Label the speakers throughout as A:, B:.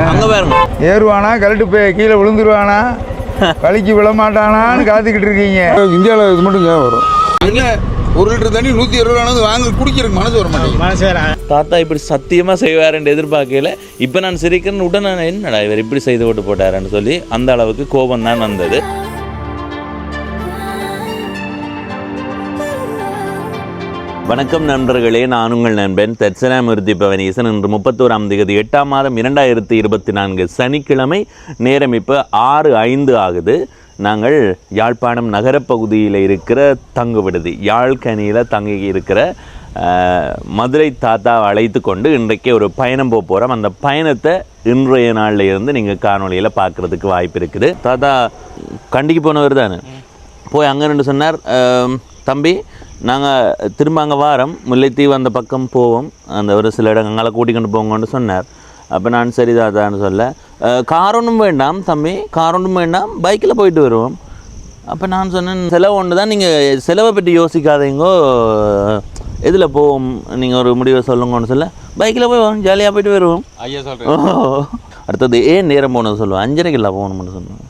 A: அங்கே பாருங்க.
B: ஏறுவானா கழட்டு போய் கீழே விழுந்துருவானா வலிக்கு விழமாட்டானான்னு காத்துக்கிட்டு இருக்கீங்க. இந்தியாவில் இது மட்டும் ஏன் வரும்? அங்கே 1 லிட்டர் தண்ணி 120 ரூபானது வாங்கி குடிக்கிறதுக்கு மனசு வர மாட்டேங்குது.
A: தாத்தா இப்படி சத்தியமாக செய்வாருன்னு எதிர்பார்க்கல. இப்போ நான் சிரிக்கிறேன்னு உடனே என்னடா இவர் இப்படி செய்து போட்டு போட்டாருன்னு சொல்லி அந்த அளவுக்கு கோபம் தான் வந்தது. வணக்கம் நண்பர்களே, நான் உங்கள் நண்பன் தட்சணாமூர்த்தி பவனீசன். இன்று 31ஆம் தேதி 8ஆம் மாதம் 2024 சனிக்கிழமை. நேரம் இப்போ 6:05 ஆகுது. நாங்கள் யாழ்ப்பாணம் நகரப்பகுதியில் இருக்கிற தங்கு விடுதி யாழ்கனியில் தங்கி இருக்கிற மதுரை தாத்தாவை அழைத்து கொண்டு இன்றைக்கு ஒரு பயணம் போக போகிறோம். அந்த பயணத்தை இன்றைய நாளில் இருந்து நீங்கள் காணொலியில் பார்க்குறதுக்கு வாய்ப்பு இருக்குது. தாத்தா கண்டிக்கு போனவர் தானே, போய் அங்கே நின்று சொன்னார், தம்பி நாங்கள் திரும்ப அங்கே வாரம் முல்லைத்தீவு அந்த பக்கம் போவோம், அந்த ஒரு சில இடங்களை கூட்டிக்கொண்டு போங்கன்னு சொன்னார். அப்போ நான் சரி தாத்தான்னு சொல்ல, கார் ஒன்றும் வேண்டாம் தம்பி, கார் ஒன்றும் வேண்டாம், பைக்கில் போயிட்டு வருவோம். அப்போ நான் சொன்னேன், செலவு ஒன்று தான், நீங்கள் செலவை பற்றி யோசிக்காதீங்கோ, எதில் போவோம் நீங்கள் ஒரு முடிவை சொல்லுங்கன்னு சொல்ல, பைக்கில் போய் ஜாலியாக போயிட்டு வருவோம் ஐயா சொல்கிறேன். அடுத்தது ஏன் நேரம் போனது சொல்லுவோம், 5:30 போகணும்னு சொல்லுவோம்.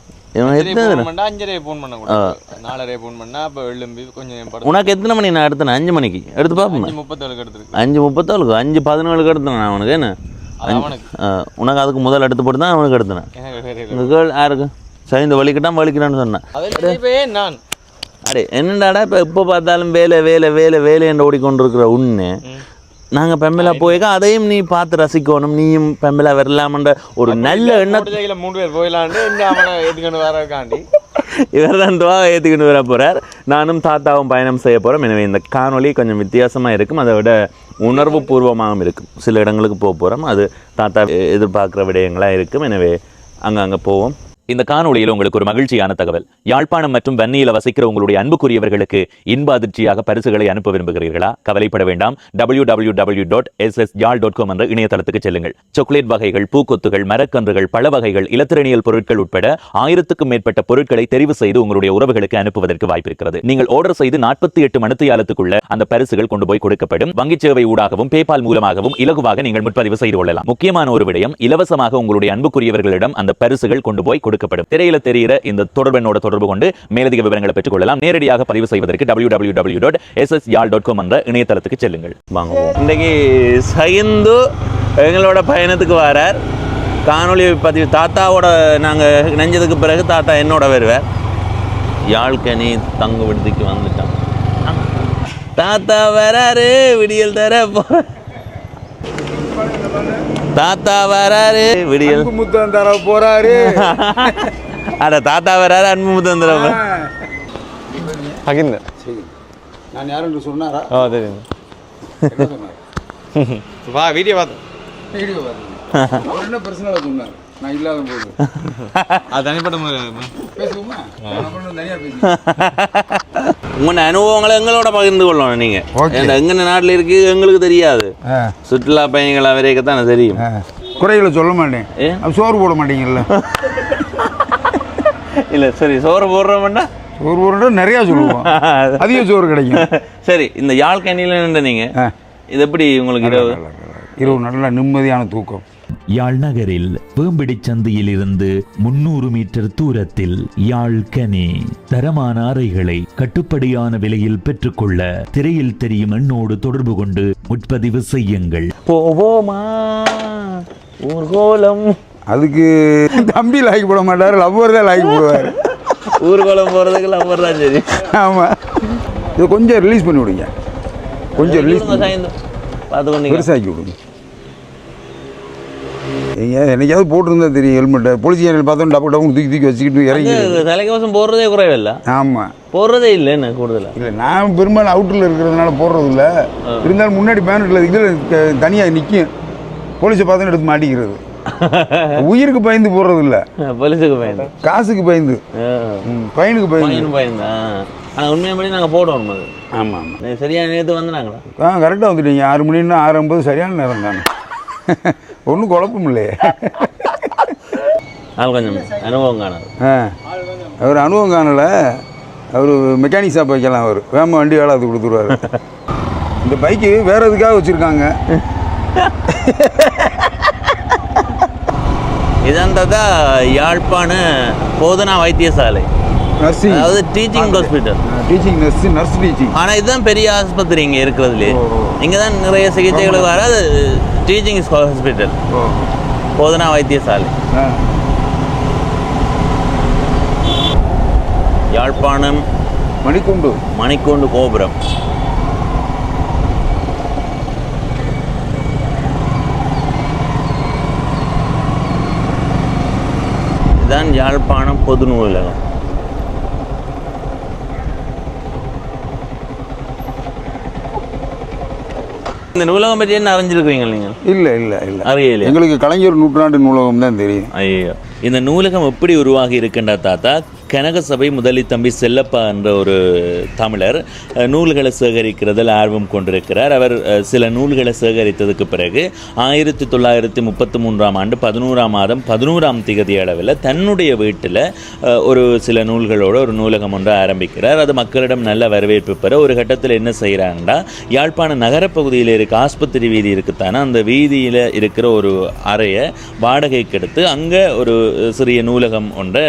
A: உனக்கு எத்தனை மணி நான் எடுத்தேன்? 5 மணிக்கு எடுத்து பார்ப்போம். 5:37 5:17 எடுத்தேன் நான் உனக்கு. என்ன உனக்கு அதுக்கு முதல் எடுத்து போட்டு தான் அவனுக்கு எடுத்தேன். உங்கள் கேள் யாருக்கு சரி இந்த வலிக்கிட்டான்னு சொன்னேன். அடே என்னடாடா இப்போ எப்போ பார்த்தாலும் வேலை வேலை வேலை வேலை என்று ஓடிக்கொண்டிருக்கிற உன்னு நாங்கள் பெம்பலா போயிருக்கோம், அதையும் நீ பார்த்து ரசிக்கணும், நீயும் பெம்பலா வரலாமன்ற ஒரு நல்ல எண்ணத்தில்
C: 3 பேர் போயிடலான்னு ஏற்றுக்கொண்டு வரக்காண்டி
A: இவர் தான் துவா ஏற்றுக்கிட்டு வர போகிறார். நானும் தாத்தாவும் பயணம் செய்ய போகிறோம். எனவே இந்த காணொலி கொஞ்சம் வித்தியாசமாக இருக்கும், அதை விட உணர்வு பூர்வமாகவும் இருக்கும். சில இடங்களுக்கு போக போகிறோம், அது தாத்தா எதிர்பார்க்குற விடயங்களாக இருக்கும். எனவே அங்கே போவோம். இந்த காணொலியில் உங்களுக்கு ஒரு மகிழ்ச்சியான தகவல். யாழ்ப்பாணம் மற்றும் வன்னியில் வசிக்கிற உங்களுடைய அன்புக்குரியவர்களுக்கு இன்ப அதிர்ச்சியாக பரிசுகளை அனுப்ப விரும்புகிறீர்களா? கவலைப்பட வேண்டாம். www.ssyaal.com என்ற இணையதளத்துக்கு செல்லுங்கள். சாக்லேட் வகைகள், பூக்கொத்துகள், மரக்கன்றுகள், பழ வகைகள், இலத்திரனியல் பொருட்கள் உட்பட 1000க்கும் மேற்பட்ட பொருட்களை தெரிவு செய்து உங்களுடைய உறவுகளுக்கு அனுப்புவதற்கு வாய்ப்பு இருக்கிறது. நீங்கள் ஆர்டர் செய்து 48 மணித்தியாலத்துக்குள்ள அந்த பரிசுகள் கொண்டு போய் கொடுக்கப்படும். வங்கி சேவை ஊடாகவும் பேபால் மூலமாகவும் இலகுவாக நீங்கள் முன்பதிவு செய்து கொள்ளலாம். முக்கியமான ஒரு விடயம், இலவசமாக உங்களுடைய அன்புக்குரியவர்களிடம் அந்த பரிசுகள் கொண்டு போய் கொடுக்கப்படும். திரையில தெரிகிற இந்த தொடர்பெண்ணோட தொடர்பு கொண்டு மேலதிக விவரங்களை பெற்றுக் கொள்ளலாம். நேரடியாக பதிவு செய்வதற்கு www.ssyaal.com என்ற இணையதளத்துக்கு செல்லுங்கள். வாங்குவோம். இன்றைக்கு சகிந்து எங்களோட பயணத்துக்கு வரார். காணொலி பதிவு தாத்தாவோட நாங்கள் நினைஞ்சதுக்கு பிறகு தாத்தா என்னோட வருவார். யாழ்கனி தங்கு விடுதிக்கு வந்துட்டோம். தாத்தா வராரு, விடியல் தர தாத்தா வராரு, விடியல்
B: முத்தம் தர போறாரு.
A: அட தாத்தா வராரு, அன்பு முத்தம் தர
B: நான் யாரும் சொன்னாரா?
C: தெரியும். வா வீடியோ பார்த்தேன்.
B: வீடியோ பார்த்தேன். அவர் என்ன பர்சனலாக சொன்னார், நான் இல்லாத போது
C: அது தனிப்பட்ட
B: பேசுவோமா? தனியாக பேசுவோம்.
A: உங்களோட அனுபவங்களை எங்களோட பகிர்ந்து கொள்ளணும். நீங்க எங்க நாட்டில் இருக்கு எங்களுக்கு தெரியாது, சுற்றுலா பயணிகள் அவரேக்கத்தானே தெரியும்.
B: குறைகளை சொல்ல மாட்டேன், சோறு போட மாட்டீங்கல்ல?
A: இல்லை சரி, சோறு போடுறோம்னா
B: சோறு போடுறோம் நிறையா சொல்லுவோம், அதிக சோறு கிடைக்கும்.
A: சரி, இந்த யாழ்கனியில் நின்று நீங்க இது எப்படி உங்களுக்கு
B: இரவு நல்ல நிம்மதியான தூக்கம்?
D: யாழ் நகரில் வேம்பிடி சந்தையில் இருந்து 300 மீட்டர் தூரத்தில் யாழ்கனி. தரமான அறைகளை கட்டுப்படியான விலையில் பெற்றுக்கொள்ள திரையில் தெரியும் எண்ணோடு தொடர்பு கொண்டு முன்பதிவு செய்யுங்கள்.
A: போவோமா ஊர்கோலம்?
B: அதுக்கு தம்பி லாய்க்கு போட மாட்டார், லவ்வர் தான் லாய்க்கு போடுவார்.
A: ஊர்கோலம் போகிறதுக்கு லவ்வர் தான் சரி.
B: ஆமாம், இதை கொஞ்சம் ரிலீஸ் பண்ணி விடுங்க, கொஞ்சம் ரிலீஸ்
A: பார்த்துக்கொண்டு
B: பெருசாக்கி விடுங்க. என்னைக்காவது போட்டிருந்தா தெரியும் ஹெல்மெட்டை. போலீஸ் ஏரியில் பார்த்தோம் டப்பு டப்பு தூக்கி வச்சுக்கிட்டு இறங்கி
A: தலைக்கவசம் போடுறதே குறைவில்லை.
B: ஆமாம்,
A: போடுறதே இல்லை என்ன கூடுதலாக.
B: இல்லை, நான் பெரும்பாலும் அவுட்டரில் இருக்கிறதுனால போடுறது இல்லை. இருந்தாலும் முன்னாடி பேனட்டில் இதில் தனியாக நிற்கும், போலீஸை பார்த்தோன்னு எடுத்து மாட்டிக்கிறது. உயிருக்கு பயந்து போடுறது இல்லை,
A: போலீஸுக்கு பயந்து,
B: காசுக்கு பயந்து, பையனுக்கு
A: பயந்து. ஆனால் உண்மையாபடி நாங்கள் போடுவோம் அது. ஆமாம், சரியான நேரத்து வந்துனாங்களா?
B: கரெக்டாக வந்துட்டீங்க. 6 மணின்னா 6:50 சரியான நேரம் தானே, ஒன்றும் குழப்பம் இல்லையே.
A: கொஞ்சம் அனுபவம் காணாது.
B: அவர் அனுபவம் காணலை, அவர் மெக்கானிக் ஷாப் வைக்கலாம். அவர் வேமா வண்டி வேலை அது கொடுத்துருவார். இந்த பைக்கு வேறு எதுக்காக வச்சுருக்காங்க.
A: இதன்றதா யாழ்ப்பாண போதனா வைத்தியசாலை,
B: நர்சிங்,
A: அதாவது teaching hospital.
B: Teaching nurse teaching.
A: ஆனால் இதுதான் பெரிய ஆஸ்பத்திரி இங்கே இருக்கிறதுலே. இங்கே தான் நிறைய சிகிச்சைகளுக்கு வராது. டீச்சிங் ஹாஸ்பிட்டல், போதனா வைத்தியசாலை. யாழ்ப்பாணம் மணிக்கூண்டு கோபுரம். இதுதான் யாழ்ப்பாணம் பொது நூலகம். இந்த நூலகம் பற்றி என்ன அறிஞ்சிருக்கீங்க நீங்கள்?
B: இல்லை
A: அறியலையா?
B: எங்களுக்கு கலைஞர் நூற்றாண்டு நூலகம் தான் தெரியும்.
A: ஐயோ, இந்த நூலகம் எப்படி உருவாகி இருக்கின்ற தாத்தா, கனகசபை முதலித்தம்பி செல்லப்பா என்ற ஒரு தமிழர் நூல்களை சேகரிக்கிறதில் ஆர்வம் கொண்டிருக்கிறார். அவர் சில நூல்களை சேகரித்ததுக்கு பிறகு 1933ஆம் ஆண்டு 11ஆம் மாதம் 11ஆம் திகதி அளவில் தன்னுடைய வீட்டில் ஒரு சில நூல்களோடு ஒரு நூலகம் ஒன்று ஆரம்பிக்கிறார். அது மக்களிடம் நல்ல வரவேற்பு பெற ஒரு கட்டத்தில் என்ன செய்கிறாங்கன்னா, யாழ்ப்பாண நகரப்பகுதியில் இருக்க ஆஸ்பத்திரி வீதி இருக்குத்தானே, அந்த வீதியில் இருக்கிற ஒரு அறையை வாடகைக்கு எடுத்து அங்கே ஒரு சிறிய நூலகம் ஒன்றை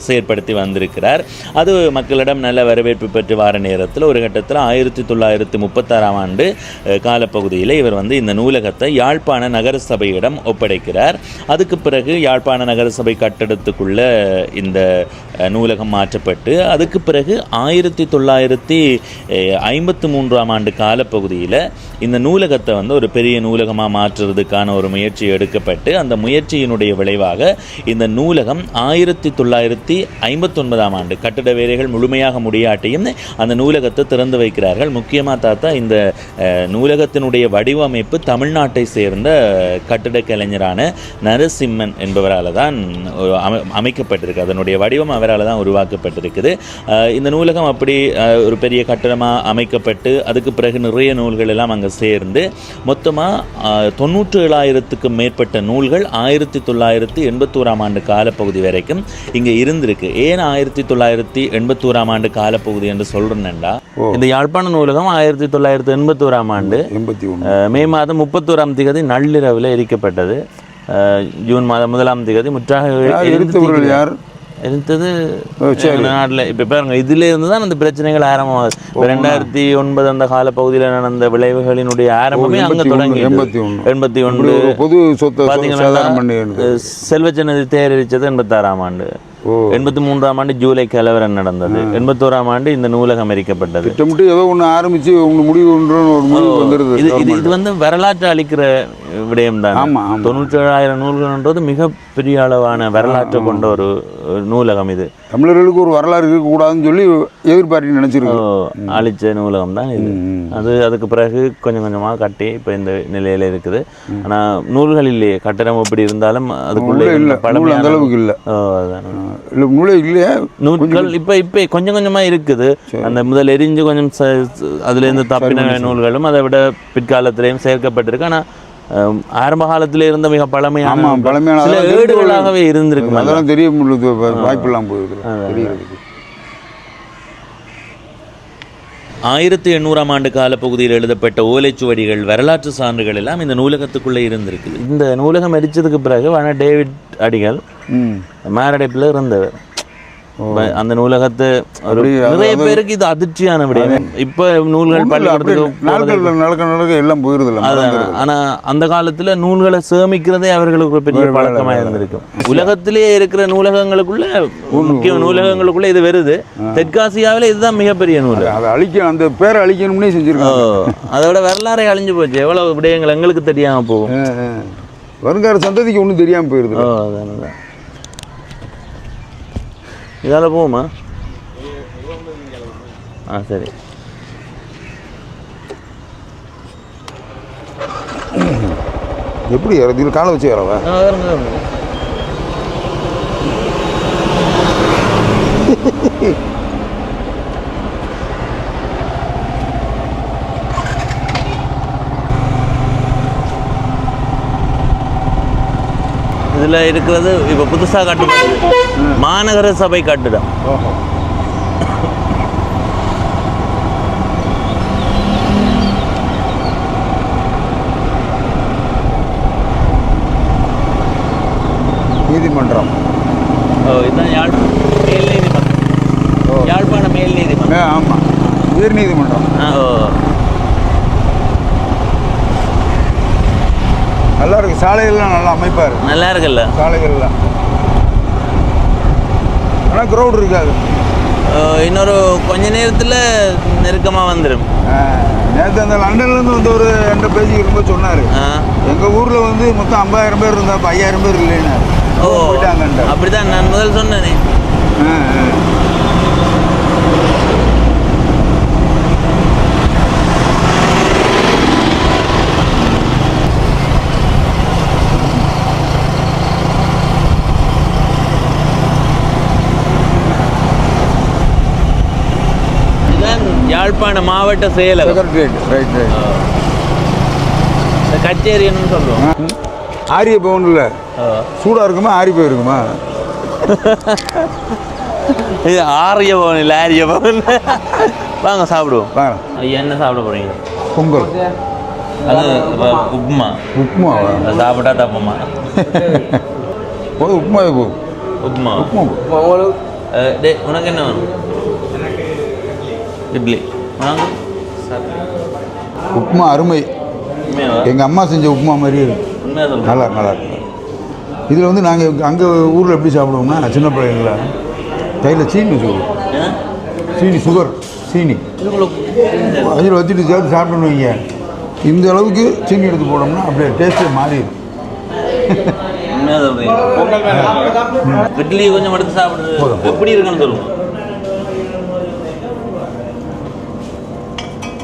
A: செயற்படுத்தி வந்திருக்கிறார். அது மக்களிடம் நல்ல வரவேற்பு பெற்று வார நேரத்தில் ஒரு கட்டத்தில் 1936ஆம் ஆண்டு காலப்பகுதியில் இவர் இந்த நூலகத்தை யாழ்ப்பாண நகரசபையிடம் ஒப்படைக்கிறார். அதுக்கு பிறகு யாழ்ப்பாண நகரசபை கட்டடத்துக்குள்ள இந்த நூலகம் மாற்றப்பட்டு அதுக்கு பிறகு 1953ஆம் ஆண்டு காலப்பகுதியில் இந்த நூலகத்தை ஒரு பெரிய நூலகமாக மாற்றுறதுக்கான ஒரு முயற்சி எடுக்கப்பட்டு அந்த முயற்சியினுடைய விளைவாக இந்த நூலகம் 1959ஆம் ஆண்டு கட்டட வேலைகள் முழுமையாக முடியாட்டியும் அந்த நூலகத்தை திறந்து வைக்கிறார்கள். முக்கியமாக தாத்தா, இந்த நூலகத்தினுடைய வடிவமைப்பு தமிழ்நாட்டை சேர்ந்த கட்டிட கலைஞரான நரசிம்மன் என்பவரால் தான் அமைக்கப்பட்டிருக்கு. அதனுடைய வடிவம் அவரால் தான் உருவாக்கப்பட்டிருக்குது. இந்த நூலகம் அப்படி ஒரு பெரிய கட்டடமாக அமைக்கப்பட்டு அதுக்கு பிறகு நிறைய நூல்கள் எல்லாம் அங்கே சேர்ந்து மொத்தமாக 97,000க்கும் மேற்பட்ட நூல்கள் 1981ஆம் ஆண்டு காலப்பகுதி வரைக்கும் இங்கே இருந்திருக்கு. ஏன் 1981ஆம் ஆண்டு காலப்பகுதி என்று சொல்றேன்டா, இந்த யாழ்ப்பாண நூலகம் 1981ஆம் ஆண்டு மே மாதம் 31ஆம் திகதி நள்ளிரவில் எரிக்கப்பட்டது. ஜூன் மாதம் 1ஆம் திகதி முற்றாக இருந்தது நாட்டில். இப்போ பாருங்க, இதுல இருந்து தான் அந்த பிரச்சனைகள் ஆரம்பமாகுது. 2009 அந்த கால பகுதியில் நடந்த விளைவுகளினுடைய ஆரம்பமே அங்கே தொடங்கி 81
B: பொது சொத்து
A: பார்த்தீங்கன்னா செல்வச்சன்னதி தேரரிச்சது 86ஆம் ஆண்டு, 83ஆம் ஆண்டு ஜூலை கலவரம் நடந்தது, 81ஆம் ஆண்டு இந்த நூலகம் எரிக்கப்பட்டது.
B: ஏதோ ஒன்று ஆரம்பிச்சு முடிவு இது
A: வரலாற்று அளிக்கிற விடயம் தான். 97,000 நூல்கள்ன்றது மிகப்பெரிய அளவான வரலாற்று கொண்ட ஒரு நூலகம். இது
B: தமிழர்களுக்கு ஒரு வரலாறு இருக்கக்கூடாதுன்னு சொல்லி எதிர்பார்த்து நினைச்சிருக்கோம்.
A: அழிச்ச நூலகம் தான் இது. அதுக்கு பிறகு கொஞ்சம் கொஞ்சமாக கட்டி இப்போ இந்த நிலையில இருக்குது. ஆனால் நூல்கள் இல்லையே, கட்டடம் எப்படி இருந்தாலும் அதுக்குள்ளே
B: அந்த அளவுக்கு இல்லை.
A: நூல்கள் இப்போ கொஞ்சம் கொஞ்சமா இருக்குது. அந்த முதல் எரிஞ்சு கொஞ்சம் அதுலேருந்து தப்பின நூல்களும் அதை விட பிற்காலத்திலையும் சேர்க்கப்பட்டிருக்கு. ஆனால் ஆரம்ப காலத்தில் இருந்த மிக பழமையான சில ஏடுகளாகவே இருந்திருக்கு.
B: அதெல்லாம் தெரிய வாய்ப்பெல்லாம் போகுது.
A: 1800ஆம் ஆண்டு காலப்பகுதியில் எழுதப்பட்ட ஓலைச்சுவடிகள், வரலாற்று சான்றுகள் எல்லாம் இந்த நூலகத்துக்குள்ளே இருந்திருக்கு. இந்த நூலகம் எரிச்சதுக்கு பிறகு டேவிட் அடிகள் மாரடைப்பில் இருந்தவர். அந்த நூலகத்தை நிறைய பேருக்கு இது அதிர்ச்சியான விடயம். இப்ப நூல்கள்
B: பள்ளிக்கூடத்துக்கு எல்லாம் போயிருது.
A: ஆனா அந்த காலத்துல நூல்களை சேமிக்கிறதே அவர்களுக்கு பெரிய பழக்கமா இருந்திருக்கும். உலகத்திலேயே இருக்கிற நூலகங்களுக்குள்ள முக்கிய நூலகங்களுக்குள்ள இது வருது. தெற்காசியாவில இதுதான் மிகப்பெரிய நூல்.
B: அதை அழிக்க அந்த பேரை அழிக்கணும்னே செஞ்சிருக்காங்க.
A: அதோட வரலாறை அழிஞ்சு போச்சு. எவ்வளவு விடயங்கள் எங்களுக்கு தெரியாம போகும்.
B: வருங்கால சந்ததிக்கு ஒன்றும் தெரியாம போயிருது.
A: அதான் இதால போகுமா? சரி.
B: எப்படி இதில் காலை வச்சு வரவா?
A: இதில் இருக்கிறது இப்போ புதுசாக கட்டப்பட்டது மாநகர சபை கட்டிடம்.
B: இது நீதிமன்றம்.
A: ஓ இதுதான் மேல் நீதிமன்றம். யாழ்ப்பாணம் மேல் நீதிமன்றம்.
B: ஆமாம், உயர் நீதிமன்றம்.
A: ஓ
B: நல்லா இருக்கு, சாலைகள்லாம் நல்லா அமைப்பாக இருக்கு.
A: நல்லா இருக்குல்ல
B: சாலைகள்லாம், ஆனால் க்ரௌட் இருக்காது.
A: இன்னொரு கொஞ்ச நேரத்தில் நெருக்கமாக வந்துடும்.
B: நேற்று அந்த லண்டன்லேருந்து வந்து ஒரு என்கிட்ட பேசிக்கிட்டு இருக்கும்போது சொன்னார், எங்கள் ஊரில் வந்து மொத்தம் 50,000 பேர் இருந்தால் இப்போ 5,000 பேர் இல்லைன்னு போயிட்டாங்கன்ட்டு.
A: அப்படி தான் நான் முதல் சொன்னேனே. யாழ்ப்பாண மாவட்ட செயலகம் கச்சேரின்னு சொல்லுவோம்.
B: ஆரிய பவனில் சூடாக இருக்குமா ஆரி போய் இருக்குமா?
A: இது ஆரிய பவன் இல்லை, ஆரிய பவன். வாங்க சாப்பிடுவோம்.
B: வாங்க.
A: ஐயா என்ன சாப்பிட போறீங்க?
B: பொங்கல்.
A: அது உப்புமா.
B: உப்புமாவா?
A: சாப்பிட்டா தப்புமா?
B: உப்புமா
A: உப்புமா.
B: உப்புமா
A: டே உனக்கு என்ன வேணும்? இட்லி.
B: உப்புமா அருமை. எங்கள் அம்மா செஞ்ச உப்புமா மாதிரி நல்லா நல்லா இருக்கு. இதில் வந்து நாங்கள் அங்கே ஊரில் எப்படி சாப்பிடுவோம்னா, சின்ன பிள்ளைங்கள கையில் சீனி வச்சுக்குவோம். சீனி, சுகர், சீனி அதில் வச்சுட்டு சேர்த்து சாப்பிடணும். வைங்க, இந்த அளவுக்கு சீனி எடுத்து போனோம்னா அப்படியே டேஸ்ட்டே மாறிடும்.
A: இட்லி கொஞ்சம் எடுத்து சாப்பிடுறது எப்படி இருக்குன்னு சொல்லுவோம்.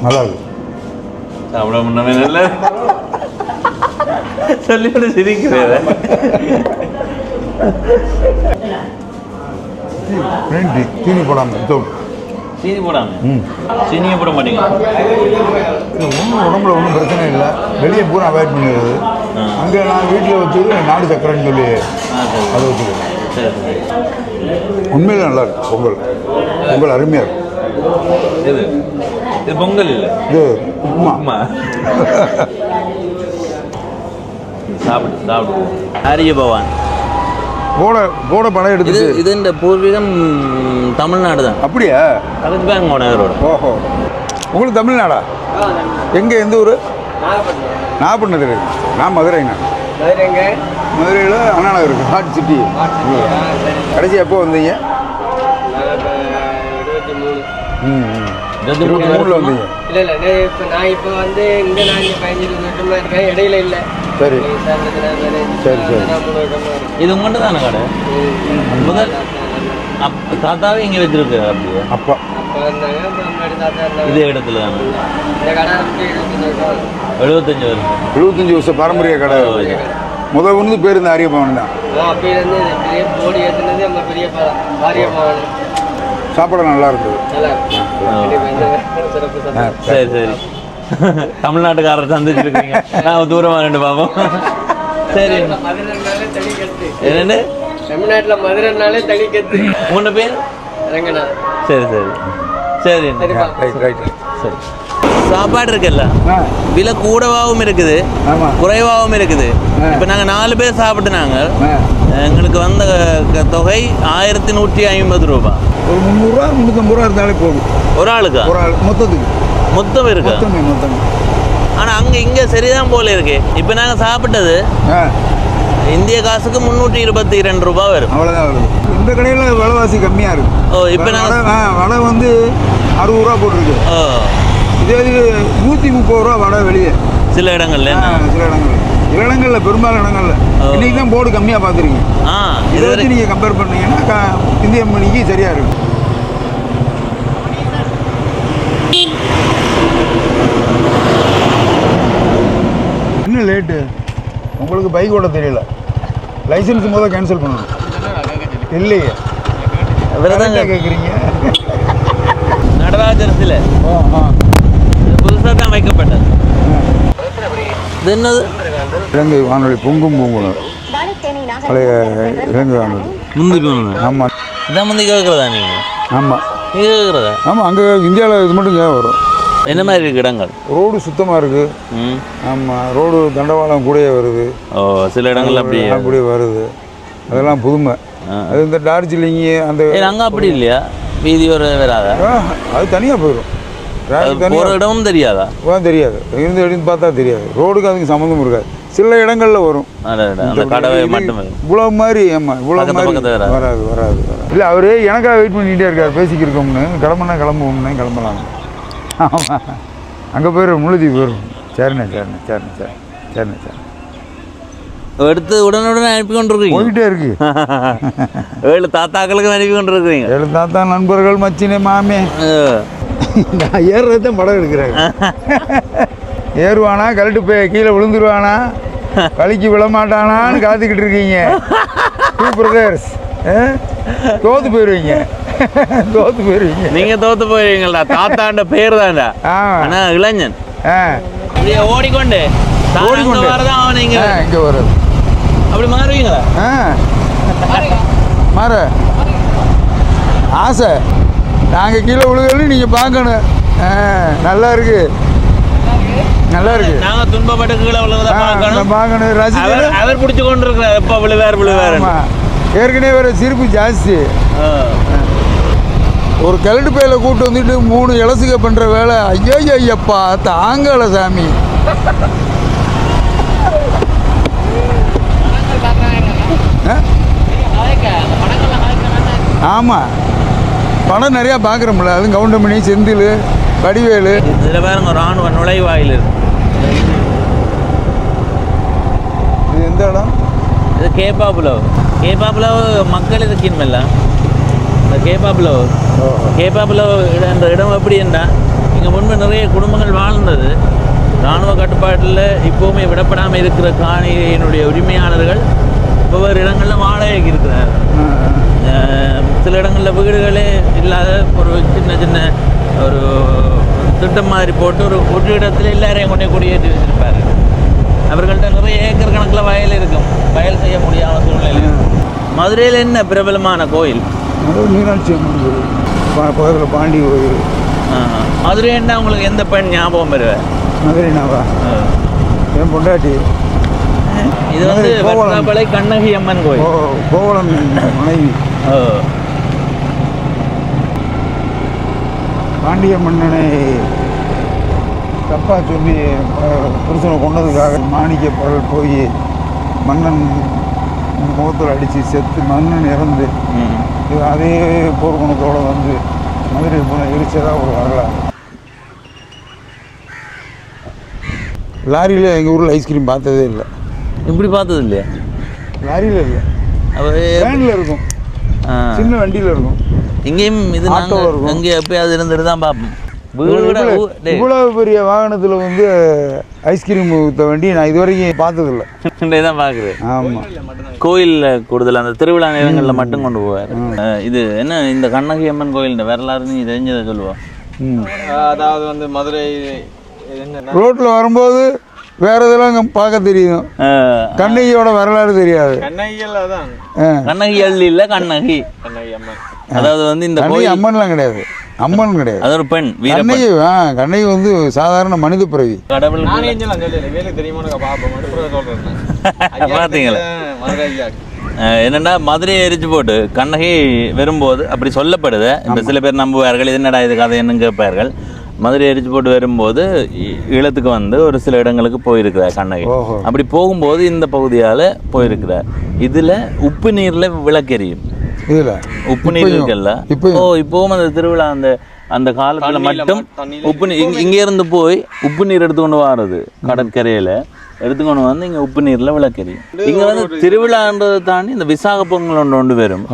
B: நல்லா இருக்கு.
A: சாப்பிட முன்னமே நல்ல சொல்லிவிட சிரிக்கிறேன்.
B: சீனி போடாமல்
A: சீனி போடாமல் சீனியை போட மாட்டீங்க.
B: ஒன்றும் உடம்புல ஒன்றும் பிரச்சனை இல்லை. வெளியே பூரா அவாய்ட் பண்ணிடுறது. அங்கே நான் வீட்டில் வச்சது நாடு சக்கரைன்னு சொல்லி அதை வச்சுக்கிறேன். உண்மையில நல்லா இருக்கு. பொங்கல் பொங்கல் அருமையாக இருக்கு.
A: இது பொங்கல் இல்லை,
B: இது உப்புமா.
A: சாப்பிடு சாப்பிடு. ஆரிய பவான்
B: போட படம் எடுத்து.
A: இது இந்த பூர்வீகம் தமிழ்நாடு தான்.
B: அப்படியா?
A: அதுக்கு தான் நகரோட.
B: ஓஹோ, உங்களுக்கு தமிழ்நாடா? எங்கே, எந்த ஊர்? நாகப்பட்டினத்தில் இருக்கு. நான் மதுரைங்க. மதுரையில் அண்ணா நகர் இருக்கு, ஹாட் சிட்டி. கடைசி எப்போ வந்தீங்க? 23 வந்தீங்க.
E: இல்லை இப்போ நான் இப்போ வந்து இங்கே நான் 15 வருஷமாக இருக்கேன். இடையில இல்லை.
B: சரி சரி சரி.
A: இது உங்கள்கிட்ட தானே கடை? முதல் தாத்தாவே இங்கே வச்சிருக்கு. அப்படியே
B: அப்பா
A: இதே இடத்துல தானே?
E: இந்த கடை
A: 75 வருஷம்.
B: 75 வருஷம் பாரம்பரிய கடை. முதல் வந்து பேர் இந்த ஆரியபவன் தான்.
E: அப்போலேருந்து பெரிய போடி ஏற்றுனது நம்ம பெரிய ஆரியபவன்.
B: சாப்பாடு நல்லா இருக்குது.
A: சரி சரி. தமிழ்நாட்டுக்காரர் சந்திச்சிருக்கீங்க. நான் தூரமாக ரெண்டு பாப்போம். சரி. என்னென்ன
E: தமிழ்நாட்டில் மதுரைனாலே தனி கத்து.
A: உங்களோட பேர்?
E: ரங்கனா.
A: சரி சரி சரி. சரி. சாப்பாடு இருக்குல்ல, விலை கூடவாகவும் இருக்குது குறைவாகவும் இருக்குது. இப்போ நாங்கள் 4 பேர் சாப்பிட்டுனாங்க. எங்களுக்கு வந்த தொகை 1150 ரூபா.
B: ஒரு 300 ரூபா 350 ரூபா இருந்தாலே போதும்
A: ஒரு ஆளுக்கா?
B: ஒரு ஆள் மொத்தத்துக்கு
A: மொத்தம் இருக்கு.
B: மொத்தம்.
A: ஆனால் அங்கே இங்கே சரிதான் போல இருக்கு. இப்போ நாங்கள் சாப்பிட்டது இந்திய காசுக்கு 322 ரூபா வரும்.
B: அவ்வளோதான் வருது. இந்த கடையில் விலைவாசி கம்மியாக இருக்கு.
A: ஓ, இப்போ நாங்கள்
B: வடை வந்து 60 ரூபா போட்டிருக்கு.
A: ஓ,
B: இதே 130 ரூபா வடை வெளியே
A: சில இடங்கள்ல.
B: சில இடங்களில் பெரும்பாலும் இடங்களில் இன்னைக்கு தான் போர்டு கம்மியாக பார்த்துருக்கீங்க. இதை வச்சு நீங்கள் கம்பேர் பண்ணீங்கன்னா இந்திய மணிக்கு சரியாக இருக்கும். என்ன லேட்டு? உங்களுக்கு பைக் ஓட தெரியல, லைசன்ஸ் முதல்ல கேன்சல் பண்ணணும். இல்லையே, கேட்குறீங்க.
A: நடராஜர் சிலை புதுசாக தான் வைக்கப்பட்டது. இது என்னது?
B: இலங்கை வானொலி பொங்கும் பூங்குளம் பழைய இலங்கை வானொலி.
A: முந்தி போனது.
B: ஆமாம்,
A: இதான் முந்தி கேட்குறதா நீங்கள்?
B: ஆமாம்
A: நீங்கள் கேட்குறதா?
B: ஆமாம். அங்கே இந்தியாவில் இது மட்டும் ஏன் வரும்?
A: என்ன மாதிரி இருக்கு இடங்கள்?
B: ரோடு சுத்தமாக இருக்குது. ஆமாம், ரோடு தண்டவாளம் கூடயே வருது.
A: ஓ, சில இடங்கள் அப்படியே
B: அப்படியே வருது. அதெல்லாம் புதுமை. அது இந்த டார்ஜிலிங்கு அந்த
A: அங்கே அப்படி இல்லையா? வீதி ஒரு வராதா?
B: அது தனியாக போயிடும்.
A: போகிற இடமும் தெரியாதா?
B: தெரியாது. இருந்து பார்த்தா தெரியாது. ரோடுக்கு அதுக்கு சம்மந்தம் இருக்காது. சில இடங்களில் வரும்.
A: அந்த கடவை மட்டும்
B: இவ்வளோ மாதிரி. ஆமாம், இவ்வளோ மாதிரி வராது வராது. இல்லை, அவரு எனக்காக வெயிட் பண்ணிகிட்டே இருக்கார். பேசிக்கிருக்கோம்னு கிளம்புவோம்னு கிளம்பலாம். ஆமாம், அங்கே போயிடும். முழுதி போயிடும். சரிண்ணே சரிண்ணே சரிண்ணே சரி சரிண்ணே சரி.
A: எடுத்து உடனுடனே அனுப்பி கொண்டு இருக்கீங்க.
B: போயிட்டே இருக்கு.
A: 7 தாத்தாக்களுக்கு அனுப்பி கொண்டு இருக்கிறீங்க.
B: 7 தாத்தா, நண்பர்கள், மச்சினே, மாமே. நான் ஏறுறதான் படம் எடுக்கிறாங்க. ஏறுவானா, கழட்டு போய் கீழே விழுந்துருவானா, வலிக்கு விழமாட்டானான்னு காத்துக்கிட்டு இருக்கீங்க. டூ பிரதர்ஸ் தோத்து போயிடுவீங்க. தோத்து போயிடுவீங்க.
A: நீங்க தோத்து போயிருவீங்களா? தாத்தாண்ட பேர் தான்டா. ஆனா இளைஞன் ஓடிக்கொண்டு வரதான் அவன் இங்க
B: வர்றது.
A: அப்படி மாறுவீங்களா?
B: மாற ஆசை. நாங்கள் கீழே விழுகலன்னு நீங்கள் பார்க்கணும். நல்லா இருக்கு, நல்லா இருக்கு.
A: நாங்கள் துன்பப்பட்டு கீழே விழுகிறத
B: பார்க்கணும். ரசிகர்
A: அவர் பிடிச்சி கொண்டு இருக்கிறார். எப்போ விழுவார்.
B: ஏற்கனவே வேறு சிரிப்பு ஜாஸ்தி. ஒரு கலட்டு பையில கூட்டு வந்துட்டு 3 இலசுக பண்ணுற வேலை. ஐயோ ஐயப்பா, தாங்கலை சாமி. ஆமாம், படம் நிறையா பார்க்குறோம்ல. அதுவும் கவுண்டமணி, செந்தில், வடிவேலு.
A: இதில் பாருங்க, ராணுவ நுழைவாயில் இருக்கு.
B: இது எந்த இடம்?
A: இது கேப்பாப்புலவ் மக்கள் இருக்கின்மல்ல. இந்த கேப்பாப்புலவ் இந்த இடம் எப்படி என்றால், இங்கே முன்பு நிறைய குடும்பங்கள் வாழ்ந்தது. இராணுவ கட்டுப்பாட்டில் இப்போவுமே விடப்படாமல் இருக்கிற காணியினுடைய உரிமையாளர்கள் ஒவ்வொரு இடங்களில் வாடகைக்கு இருக்கிறார். சில இடங்களில் வீடுகளே இல்லாத ஒரு சின்ன ஒரு திட்டம் மாதிரி போட்டு ஒரு இடத்துல எல்லாரையும் கொண்டே குடியேற்றி வச்சிருப்பார். அவர்கள்ட்ட நிறைய ஏக்கர் கணக்கில் வயல் இருக்கும். வயல் செய்ய முடியாத சூழ்நிலை. மதுரையில் என்ன பிரபலமான கோயில்?
B: மீனாட்சி அம்மன் கோயில். பக்கத்தில் பாண்டி கோயில்.
A: மதுரைன்னா உங்களுக்கு எந்த பெண் ஞாபகம் வருவேன்?
B: மதுரைனாவா? என் பொண்டாட்டி.
A: இது வந்து வட்டாப்பளை கண்ணகி அம்மன் கோயில்.
B: கோவளம் மனைவி. பாண்டிய மன்னனை தப்பாக சொல்லி புருஷனை கொண்டதுக்காக மாணிக்க பகல் போய் மன்னன் முகத்தில் அடித்து செத்து மன்னன் இறந்து அதே போர்க்குணத்தோடு வந்து மதுரை போன எரிச்சதாக ஒரு வரலாறு. லாரியில் எங்கள் ஊரில் ஐஸ்கிரீம் பார்த்ததே இல்லை.
A: இப்படி பார்த்தது இல்லையா?
B: லாரியில் இல்லை, வேனில் இருக்கும். சின்ன வண்டியில் இருக்கும்.
A: இங்கேயும் இது இங்கே எப்பயாவது இருந்துட்டு தான் பார்ப்போம்.
B: இவ்வளவு பெரிய வாகனத்தில் வந்து ஐஸ்கிரீம் ஊற்ற வண்டி நான் இது வரைக்கும் பார்த்ததில்லை.
A: தான் பார்க்குறேன்.
B: ஆமாம்,
A: கோயிலில் கூடுதல் அந்த திருவிழா நேரங்களில் மட்டும் கொண்டு போவார். இது என்ன, இந்த கண்ணகி அம்மன் கோயில் வரலாறு நீ தெரிஞ்சதை சொல்லுவோம்.
C: அதாவது வந்து மதுரை
B: ரோட்டில் வரும்போது வேற இதெல்லாம் பார்க்க தெரியும். கண்ணகியோட வரலாறு தெரியாது.
A: கண்ணகி அள்ளி இல்லை, கண்ணகி
C: அம்மன்.
A: அதாவது வந்து இந்த
B: அம்மன்லாம் கிடையாது. அம்மன் கிடையாது,
A: அது ஒரு பெண்.
B: கண்ணகி. கண்ணகி வந்து சாதாரண மனித பிறவி.
A: கடவுள்
C: பார்த்தீங்களா?
A: என்னென்னா மதுரையை எரிச்சு போட்டு கண்ணகி வரும்போது அப்படி சொல்லப்படுது. இப்போ சில பேர் நம்புவார்கள், இது என்னடா இது கதை என்னன்னு கேட்பார்கள். மதுரை எரிச்சு போட்டு வரும்போது ஈழத்துக்கு வந்து ஒரு சில இடங்களுக்கு போயிருக்கிறார் கண்ணகி. அப்படி போகும்போது இந்த பகுதியால் போயிருக்கிறார். இதில் உப்பு நீரில் விளக்கெரியும். உப்பு நீர் இருக்குல்ல, இப்போவும் அந்த திருவிழா அந்த காலத்தில் மட்டும் உப்பு நீர் இங்கேருந்து போய் உப்பு நீர் எடுத்துக்கொண்டு வர்றது கடற்கரையில் எடுத்துக்கொண்டு வந்து இங்கே உப்பு நீரில் விளக்கெரியும். இங்கே வந்து திருவிழான்றதை தாண்டி இந்த விசாக பொங்கல் ஒன்று வரும்.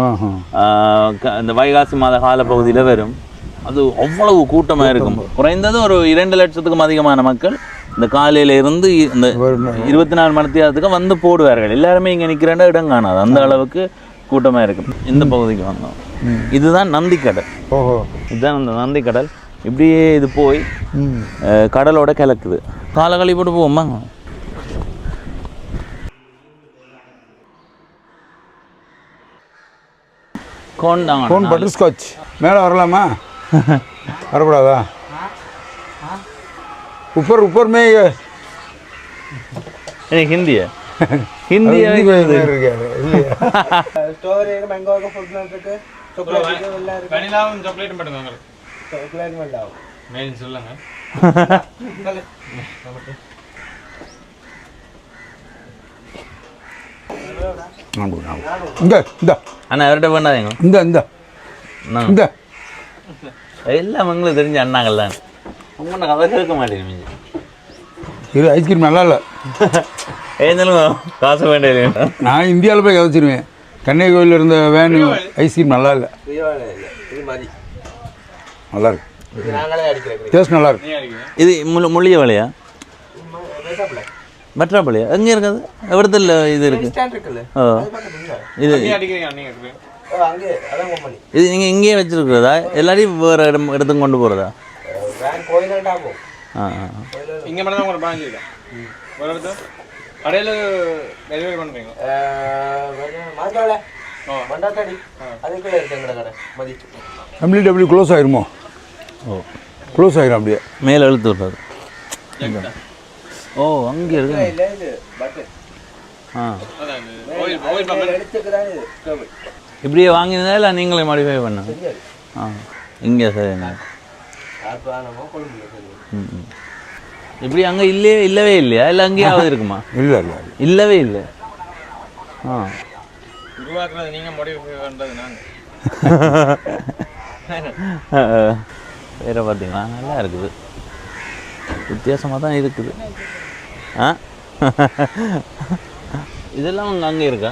A: இந்த வைகாசி மாத கால பகுதியில் வரும். அது அவ்வளவு கூட்டமாக இருக்கும். குறைந்தது ஒரு 2 லட்சத்துக்கும் அதிகமான மக்கள் இந்த காலையில இருந்து இந்த 24 மணி நேரத்துக்கு வந்து போடுவார்கள். எல்லாருமே இங்கே நிற்கிறேன் இடம் காணாது, அந்த அளவுக்கு கூட்டமாக இருக்கும். இந்த பகுதிக்கு வந்தோம். இதுதான் நந்திக்கடல். இதுதான் அந்த நந்திக்கடல். இப்படியே இது போய் கடலோட கலக்குது. காலகளி போட்டு போவோமா?
B: கோன் பட்டர் ஸ்காட்ச் மேலே வரலாமா? வரக்கூடாதா? ऊपर ऊपर में
A: हिंदी है.
B: हिंदी है
E: ஸ்டோரேஜ் மேங்கோ ஃபுட் நட் இருக்கு சாக்லேட் எல்லாம் இருக்கு
C: வெனிலாவும் சாக்லேட்டும் பண்ணுங்க உங்களுக்கு
E: சாக்லேட் வெனிலாவும்
C: மேலும் சொல்லுங்க
B: இந்த இந்த
A: அண்ணா அவர்கிட்ட பண்ணாதீங்க
B: இந்த இந்த இந்த
A: எல்லாம் உங்களுக்கு தெரிஞ்ச அண்ணாங்கள் தான் உங்க கதை கேட்க மாட்டேங்க
B: இது ஐஸ்கிரீம் நல்லா இல்லை
A: ஏந்தாலும் காசு வேண்டிய
B: நான் இந்தியாவில் போய் கதைச்சிருவேன் கன்னியாகுமரியில் இருந்த வேன் ஐஸ்கிரீம் நல்லா இல்லை
E: இது மாதிரி
B: நல்லா இருக்கு
E: இது நாங்களே அடிக்கிறோம்
B: டேஸ்ட் நல்லா இருக்கு
A: இது முள்ளிய வலையா பற்றாப்பள்ளியா எங்கே இருக்காது எவ்வளத்தில் இது இருக்கு
E: ஸ்டாண்ட் இருக்குல்ல
A: ஓ இது
C: அடிக்கிறீங்க நீங்க
E: அங்கே அதான் கம்பெனி
A: இது நீங்கள் இங்கேயே வச்சுருக்கிறதா எல்லாரையும் வேறு இடத்துக்கு கொண்டு போகிறதா
E: வேன் கோயிலாண்டா ஆகும்
A: ஆ
C: இங்க மட்டும் தான் உங்களுக்கு பிரான்ச் இருக்கா ஒரு இடத்துல கடையில் டெலிவரி பண்ணுறீங்க
E: மாட்டாள மண்டாத்தாடி அதுக்குள்ளே இருக்கு எங்கட கடை மதி
B: டபிள்யூ க்ளோஸ் ஆயிருமோ
A: ஓ
B: க்ளோஸ் ஆயிரும் அப்படியே
A: மேலே இழுத்து விட்றாரு ஓ அங்கே இருக்கு
E: இல்லை இது பட்டு
A: ஆ
C: அதான் ஓயில்
E: எடுத்துக்கிறான் இது டேபிள்
A: இப்படியே வாங்கினதா இல்லை நீங்களே மாடிஃபை பண்ண
E: தெரியாது
A: ஆ இங்கே சரிங்க
E: யாழ்ப்பாணமோ கொழும்புல தெரியும்
A: ம் இப்படி அங்கே இல்லவே இல்லையா இல்லை அங்கேயாவது இருக்குமா
B: இல்லை இல்லை
A: இல்லவே இல்லை ஆ
C: உருவாக்குறது நீங்கள் மோடிஃபை பண்ணுறது நாங்கள்
A: வேறு பார்த்தீங்களா நல்லா இருக்குது வித்தியாசமாக தான் இருக்குது ஆ இதெல்லாம் அங்கே இருக்கா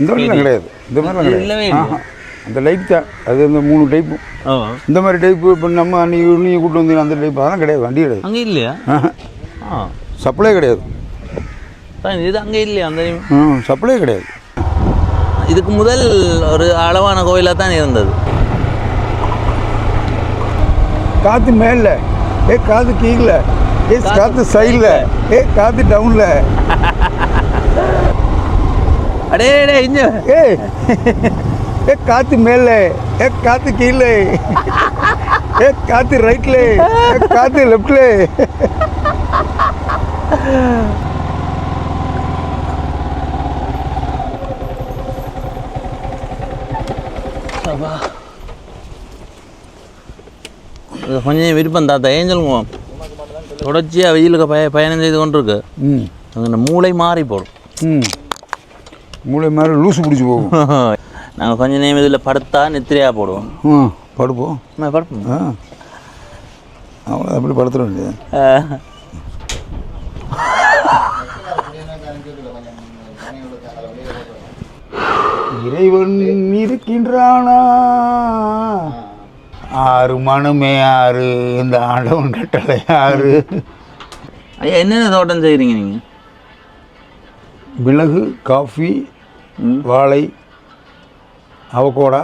B: இந்த மாதிரிலாம் கிடையாது இந்த மாதிரிலாம்
A: இல்லவே
B: கிடையாது
A: இல்லை
B: அந்த லைட் தான் அது அந்த 3 டைப்பும்
A: ஓ
B: இந்த மாதிரி டைப்பு இப்போ நம்ம நீங்கள் கூப்பிட்டு வந்தீங்க அந்த டைப் அதெல்லாம் கிடையாது வண்டி கிடையாது
A: அங்கே இல்லையா ஆ
B: சப்ளை கிடையாது
A: இது அங்கே இல்லையா அந்த
B: சப்ளை கிடையாது
A: இதுக்கு முதல் ஒரு அளவான கோயிலாக தான் இருந்தது
B: காற்று மேல காற்று கீழே காற்று சைடில் காற்று டவுனில்
A: அடே அடே இங்க
B: காற்று மேலே காற்று கீழே காற்று ரைட்ல காற்று லெஃப்ட்ல
A: கொஞ்சம் விருப்பம் தாத்தா ஏன் சொல்லுங்க தொடர்ச்சியாக வெயிலுக்கு பயணம் செய்து கொண்டு இருக்கு அந்த மூளை மாறி போடும்
B: மூளை மாதிரி லூசு பிடிச்சி போகும்
A: நாங்கள் கொஞ்ச நேரம் இதில் படுத்தா நித்திரையாக போடுவோம்
B: படுப்போம்
A: படுப்போம்
B: அவ்வளோ அப்படி படுத்துட வேண்டியது இறைவன் இருக்கின்றானா ஆறு மனமே ஆறு இந்த ஆண்டவன் கட்டளை ஆறு
A: ஐயா என்னென்ன தோட்டம் செய்கிறீங்க நீங்கள்
B: மிளகு காஃபி வாழை avocado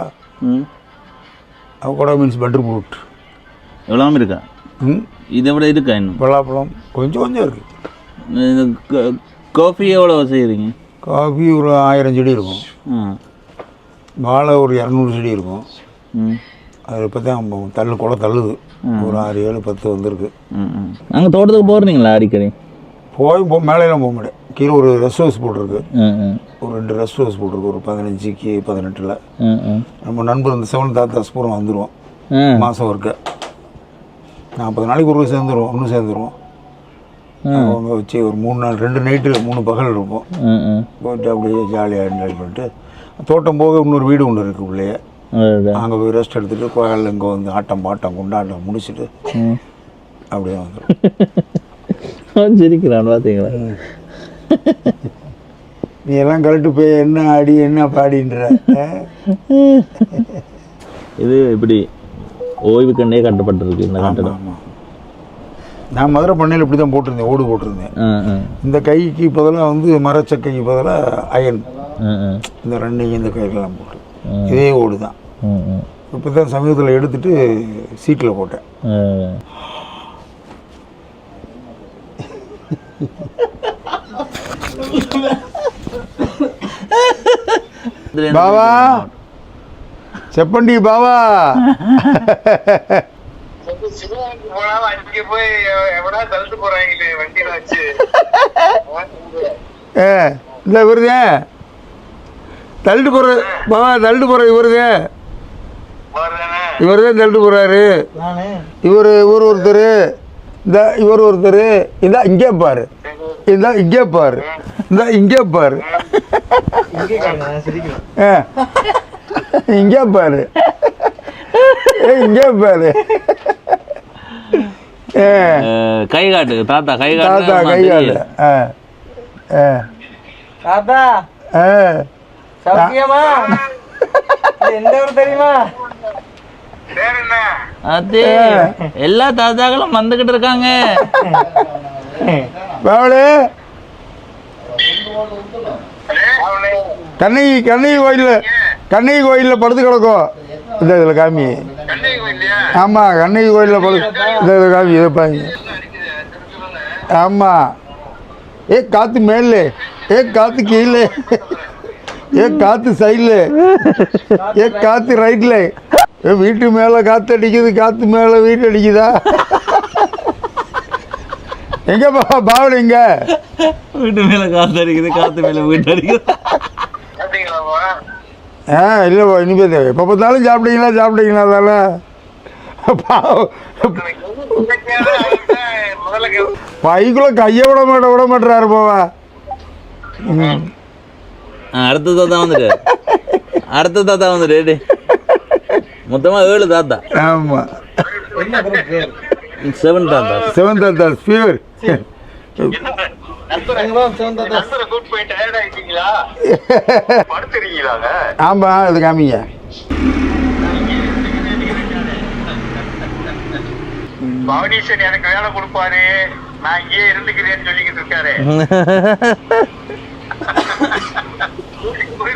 B: avocado means butter fruit
A: எவ்வளோ இருக்கா இதை விட இருக்கா இன்னும்
B: பலாப்பழம் கொஞ்சம் கொஞ்சம் இருக்குது
A: காஃபி எவ்வளோ செய்கிறீங்க
B: காஃபி ஒரு 1000 செடி இருக்கும் வாழை ஒரு 200 செடி இருக்கும் அது இப்போ தான் தள்ளுது ஒரு 6 7 10 வந்திருக்கு
A: நாங்கள் தோட்டத்துக்கு போகிறீங்களா அடிக்கடி
B: மேலேலாம் போக மாட்டேன் கீழே ஒரு ரெஸ்ட் ஹவுஸ் போட்டிருக்கு ஒரு 2 ரெஸ்ட் ஹவுஸ் போட்டிருக்கு ஒரு 15க்கு 18ல் நம்ம நண்பர் இந்த 7 தாத்தாஸ் பூரம் வந்துடுவோம் மாதம் இருக்க 40 நாளைக்கு ஒரு சேர்ந்துருவோம் ஒன்று சேர்ந்துருவோம் அவங்க வச்சு ஒரு 3 நாள் 2 நைட்டு 3 பகல் இருப்போம் போயிட்டு அப்படியே ஜாலியாக என்ஜாய் பண்ணிட்டு தோட்டம் போக இன்னொரு வீடு ஒன்று இருக்குது உள்ளே அங்கே போய் ரெஸ்ட் எடுத்துகிட்டு கோயில் இங்கே வந்து ஆட்டம் பாட்டம் கொண்டாட்டம் முடிச்சுட்டு அப்படியே வந்துடும்
A: சிரிக்கிறான் பார்த்தீங்களா
B: நீ எல்லாம் கரெக்டு போய் என்ன ஆடி என்ன பாடின்ற
A: இது இப்படி ஓய்வு கண்டே கட்டப்பட்டிருக்கு இந்த கட்டடம்.
B: நான் மதுரை பண்ணையில் இப்படி தான் போட்டிருந்தேன், ஓடு போட்டிருந்தேன். இந்த கைக்கு பதிலாக வந்து மரச்சக்கைக்கு பதிலாக அயன், இந்த ரன்னிங் இந்த கைக்கெல்லாம் போட்டு இதே ஓடு தான். இப்போ தான் சமீபத்தில் எடுத்துட்டு சீட்டில் போட்டேன். பாவா செப்பண்டி பாவா இல்லை விருதே தள்ளிட்டு போகிற பாபா தள்ளிட்டு போகிற இவர் தான் தள்ளிட்டு போகிறாரு. இவர் ஒருத்தர், இவர் ஒருத்தர். இதான் இங்கே பாரு, இதான் இங்கே பாரு, இதான் இங்கே பாரு, இங்கே பாரு, இங்கே பாரு.
A: கை காட்டு தாத்தா, கை
B: தாத்தா
A: காட்டு
B: கை காட்டு.
E: தாத்தா சௌக்கியமா? எந்த ஊர் தெரியுமா?
A: அதே எல்லா தாத்தாக்களும் வந்துகிட்டு இருக்காங்க.
B: பாவலே கண்ணகி கோயிலில் படுத்து கிடக்கும். இந்த இதில் காமி. ஆமாம், கண்ணகி கோயிலில் இந்த இதில் காமி. இதை பாருங்க. ஆமாம். காற்று மேலே, காற்று கீழே, காற்று சைடில், காற்று ரைட்டில். வீட்டு மேலே காற்று அடிக்குது, காற்று மேலே வீட்டு அடிக்குதா? எங்க பாவல் எங்க?
A: வீட்டு மேல காத்து அடிக்குது, காத்து மேல வீட்டு அடிக்குது.
B: இல்லைப்பா, இனிமேல் எப்போ பார்த்தாலும் சாப்பிட்டீங்களா தானே? பைக்குள்ள கையை விட மாட்டாரு போவா.
A: அடுத்த தாத்தா வந்துட்டு மொத்தமா 7 தாத்தா.
B: ஆமா,
A: 7 தாத்தா.
B: 7 தாத்தா பியூர். ஆமா, அது காமிங்க.
F: பவனீசன் எனக்கு வேலை கொடுப்பாரு, நான் இங்கே இருந்துக்கிறேன்னு சொல்லிக்கிட்டு இருக்காரு.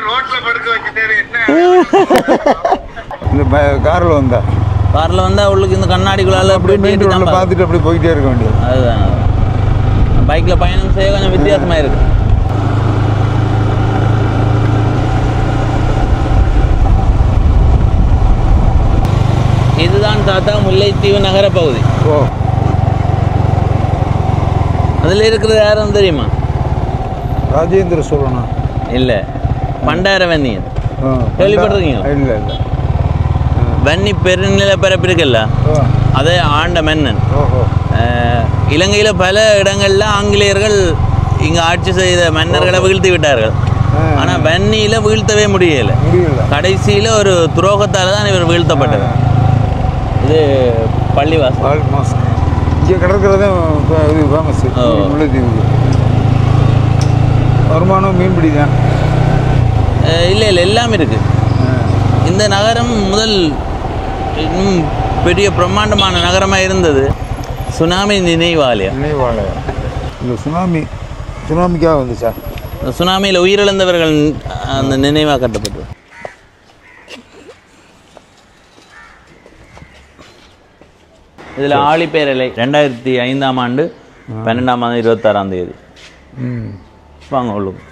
F: ரோட்ல படுக்க வச்சுட்டாரு.
B: இந்த காரில் வந்தா
A: உள்ளுக்கு இந்த கண்ணாடிக்குள்ளால
B: பார்த்துட்டு அப்படி போயிட்டே இருக்க வேண்டியது.
A: அதுதான் பைக்கில் பயணம் செய்ய கொஞ்சம் வித்தியாசமாக இருக்கு. இதுதான் தாத்தா முல்லைத்தீவு நகர பகுதி.
B: ஓ,
A: அதில் இருக்கிறது யாரும் தெரியுமா?
B: ராஜேந்திர சோழனா?
A: இல்லை, பண்டார வன்னியன். கேள்விப்பட்டிருக்கீங்களா?
B: இல்லை.
A: வன்னி பெருநிலப்பரப்பு இருக்குல்ல, அதே ஆண்ட மன்னன். இலங்கையில் பல இடங்களில் ஆங்கிலேயர்கள் இங்கே ஆட்சி செய்த மன்னர்களை வீழ்த்தி விட்டார்கள். ஆனால் வன்னியில் வீழ்த்தவே முடியலை. கடைசியில் ஒரு துரோகத்தால் தான் இவர் வீழ்த்தப்பட்டது. இது பள்ளிவாசல்.
B: இங்கே கிடக்கிறது இது ஃபேமஸ் முல்லைத்தீவுக்கு. வருமானம் மீன்பிடி தான்.
A: இல்லை எல்லாமே இருக்குது. இந்த நகரம் முதல் இன்னும் பெரிய பிரம்மாண்டமான நகரமாக இருந்தது. சுனாமி நினைவாலயம்.
B: இந்த சுனாமிக்காக வந்துச்சா?
A: சுனாமியில் உயிரிழந்தவர்கள் அந்த நினைவாக கட்டப்பட்டது. இதில் ஆழிப்பேரலை 2005ஆம் ஆண்டு 12ஆம் மாதம் 26ஆம் தேதி. வாங்க உள்ளுக்கு.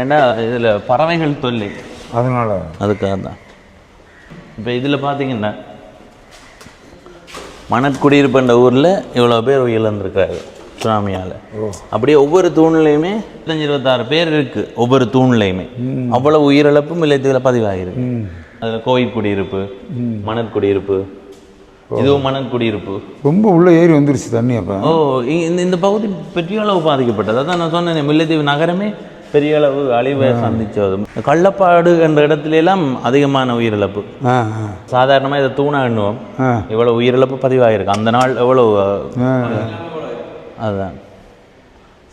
A: ஏன்னா இதில் பறவைகள் தொல்லை,
B: அதனால
A: அதுக்காக தான். இப்போ இதில் பார்த்தீங்கன்னா மணற்குடியிருப்புன்ற ஊரில் இவ்வளோ பேர் இழந்திருக்காரு சுனாமியால். அப்படியே ஒவ்வொரு தூண்லையுமே 25-26 பேர் இருக்குது. ஒவ்வொரு தூண்லையுமே அவ்வளோ உயிரிழப்பு முல்லைத்தீவில் பதிவாகிருக்கு. அதில் கோயில் குடியிருப்பு, மணற்குடியிருப்பு, இதுவும் மணற்குடியிருப்பு.
B: ரொம்ப உள்ள ஏறி வந்துருச்சு தண்ணி. அப்போ
A: இந்த பகுதி பெரிய அளவு பாதிக்கப்பட்டது. அதான் நான் சொன்னேன், முல்லைத்தீவு நகரமே பெரிய அளவு அழிவை சந்திச்சது. கள்ளப்பாடு என்ற இடத்துல எல்லாம் அதிகமான உயிரிழப்பு. சாதாரணமாக இதை தூணா எண்ணுவோம், இவ்வளோ உயிரிழப்பு பதிவாகிருக்கு அந்த நாள். எவ்வளோ அதுதான்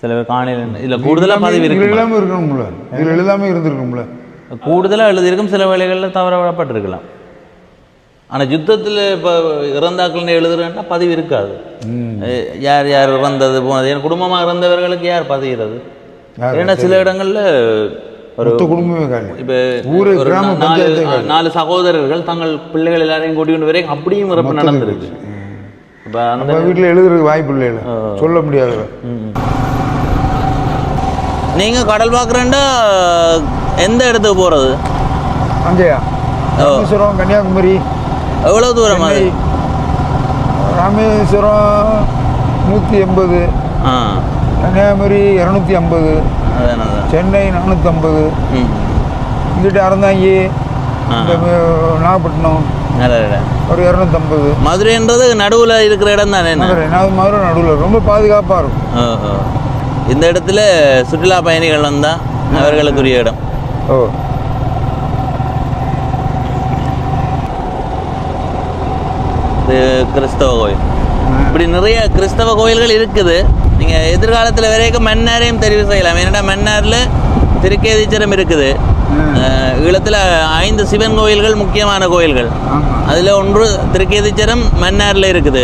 A: சில பேர் காணையில் இதில் கூடுதலாக பதிவு இருக்கு.
B: எல்லாமே இருக்கணும்ல, இதில் எல்லாமே இருந்திருக்கும்ல.
A: கூடுதலாக எழுதியிருக்கும், சில வேலைகளில் தவற விடப்பட்டிருக்கலாம். ஆனால் யுத்தத்தில் இப்போ இறந்தாக்கள்னு எழுதுறேன்னா பதிவு இருக்காது. யார் யார் இறந்தது போனது, என் குடும்பமாக இறந்தவர்களுக்கு யார் பதிகிறது? ஏன்னா சில இடங்கள்ல ஒரு
B: குடும்பமே
A: இப்போ ஒரு 4 சகோதரர்கள் தங்கள் பிள்ளைகள் எல்லாரையும் கூட்டிகிட்டு வரைக்கும் அப்படியும் இறப்பு நடந்திருக்கு. இப்போ அந்த
B: வீட்டில் எழுதுறதுக்கு வாய்ப்பு இல்லை, சொல்ல முடியாது.
A: நீங்கள் கடல் பார்க்குறேன்டா எந்த இடத்துக்கு போகிறது?
B: அங்கேயா? ராமேஸ்வரம், கன்னியாகுமரி.
A: எவ்வளோ தூரம் அது?
B: ராமேஸ்வரம் 180, கன்னியாகுமரி 250. சென்னை 450,
A: ம்
B: இங்கிட்ட அறந்தாங்கி, இந்த நாகப்பட்டினம் ஒரு 250.
A: மதுரைன்றது நடுவில் இருக்கிற இடம் தானே?
B: மதுரை நடுவில் ரொம்ப பாதுகாப்பாக இருக்கும்.
A: இந்த இடத்துல சுற்றுலா பயணிகள் வந்தால் அவர்களுக்குரிய இடம்.
B: ஓ,
A: இது கிறிஸ்தவ கோயில். இப்படி நிறைய கிறிஸ்தவ கோயில்கள் இருக்குது. நீங்கள் எதிர்காலத்தில் வரைக்கும் மன்னாரையும் தெரிவு செய்யலாம். ஏன்னா மன்னாரில் திருக்கேதீச்சரம் இருக்குது. ஈழத்தில் 5 சிவன் கோயில்கள் முக்கியமான கோயில்கள். அதில் ஒன்று திருக்கேதீச்சரம் மன்னாரில் இருக்குது.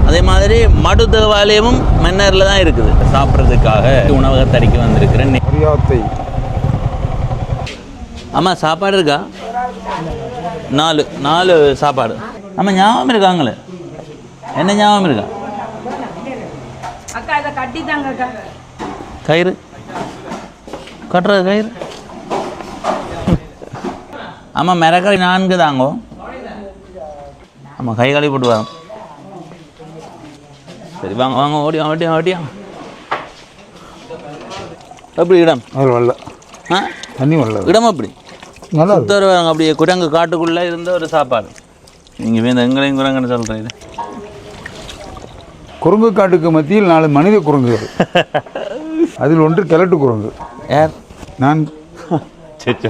A: அதே மாதிரி மடு தேவாலயமும் மன்னாரில் தான் இருக்குது. சாப்பிட்றதுக்காக உணவகத்தடிக்கு வந்திருக்கிறேன். ஆமாம், சாப்பாடு இருக்கா? 4 சாப்பாடு. ஆமாம், ஞாபகம் இருக்காங்களே. என்ன ஞாபகம் இருக்கா?
G: அக்கா இதை கட்டித்தாங்க அக்கா.
A: கயிறு கட்டுறது கயிறு. ஆமாம், மிரக்கறி 4 தாங்கோ. ஆமாம், கை கழுவி போட்டு வரோம். சரி, வாங்க வாங்க, ஓடியா. எப்படி இடம்?
B: அது வரல.
A: ஆ,
B: தண்ணி வரல.
A: இடம் அப்படி
B: நல்லா
A: சுத்தருவாங்க. அப்படியே குரங்கு காட்டுக்குள்ளே இருந்த ஒரு சாப்பாடு. நீங்கள் வேந்த எங்களையும் குரங்குன்னு சொல்கிறீங்க.
B: குரங்கு காட்டுக்கு மத்தியில் 4 மனித குரங்குகள். அதில் ஒன்று கிழட்டு குரங்கு.
A: யார்?
B: நான்.
A: சரி.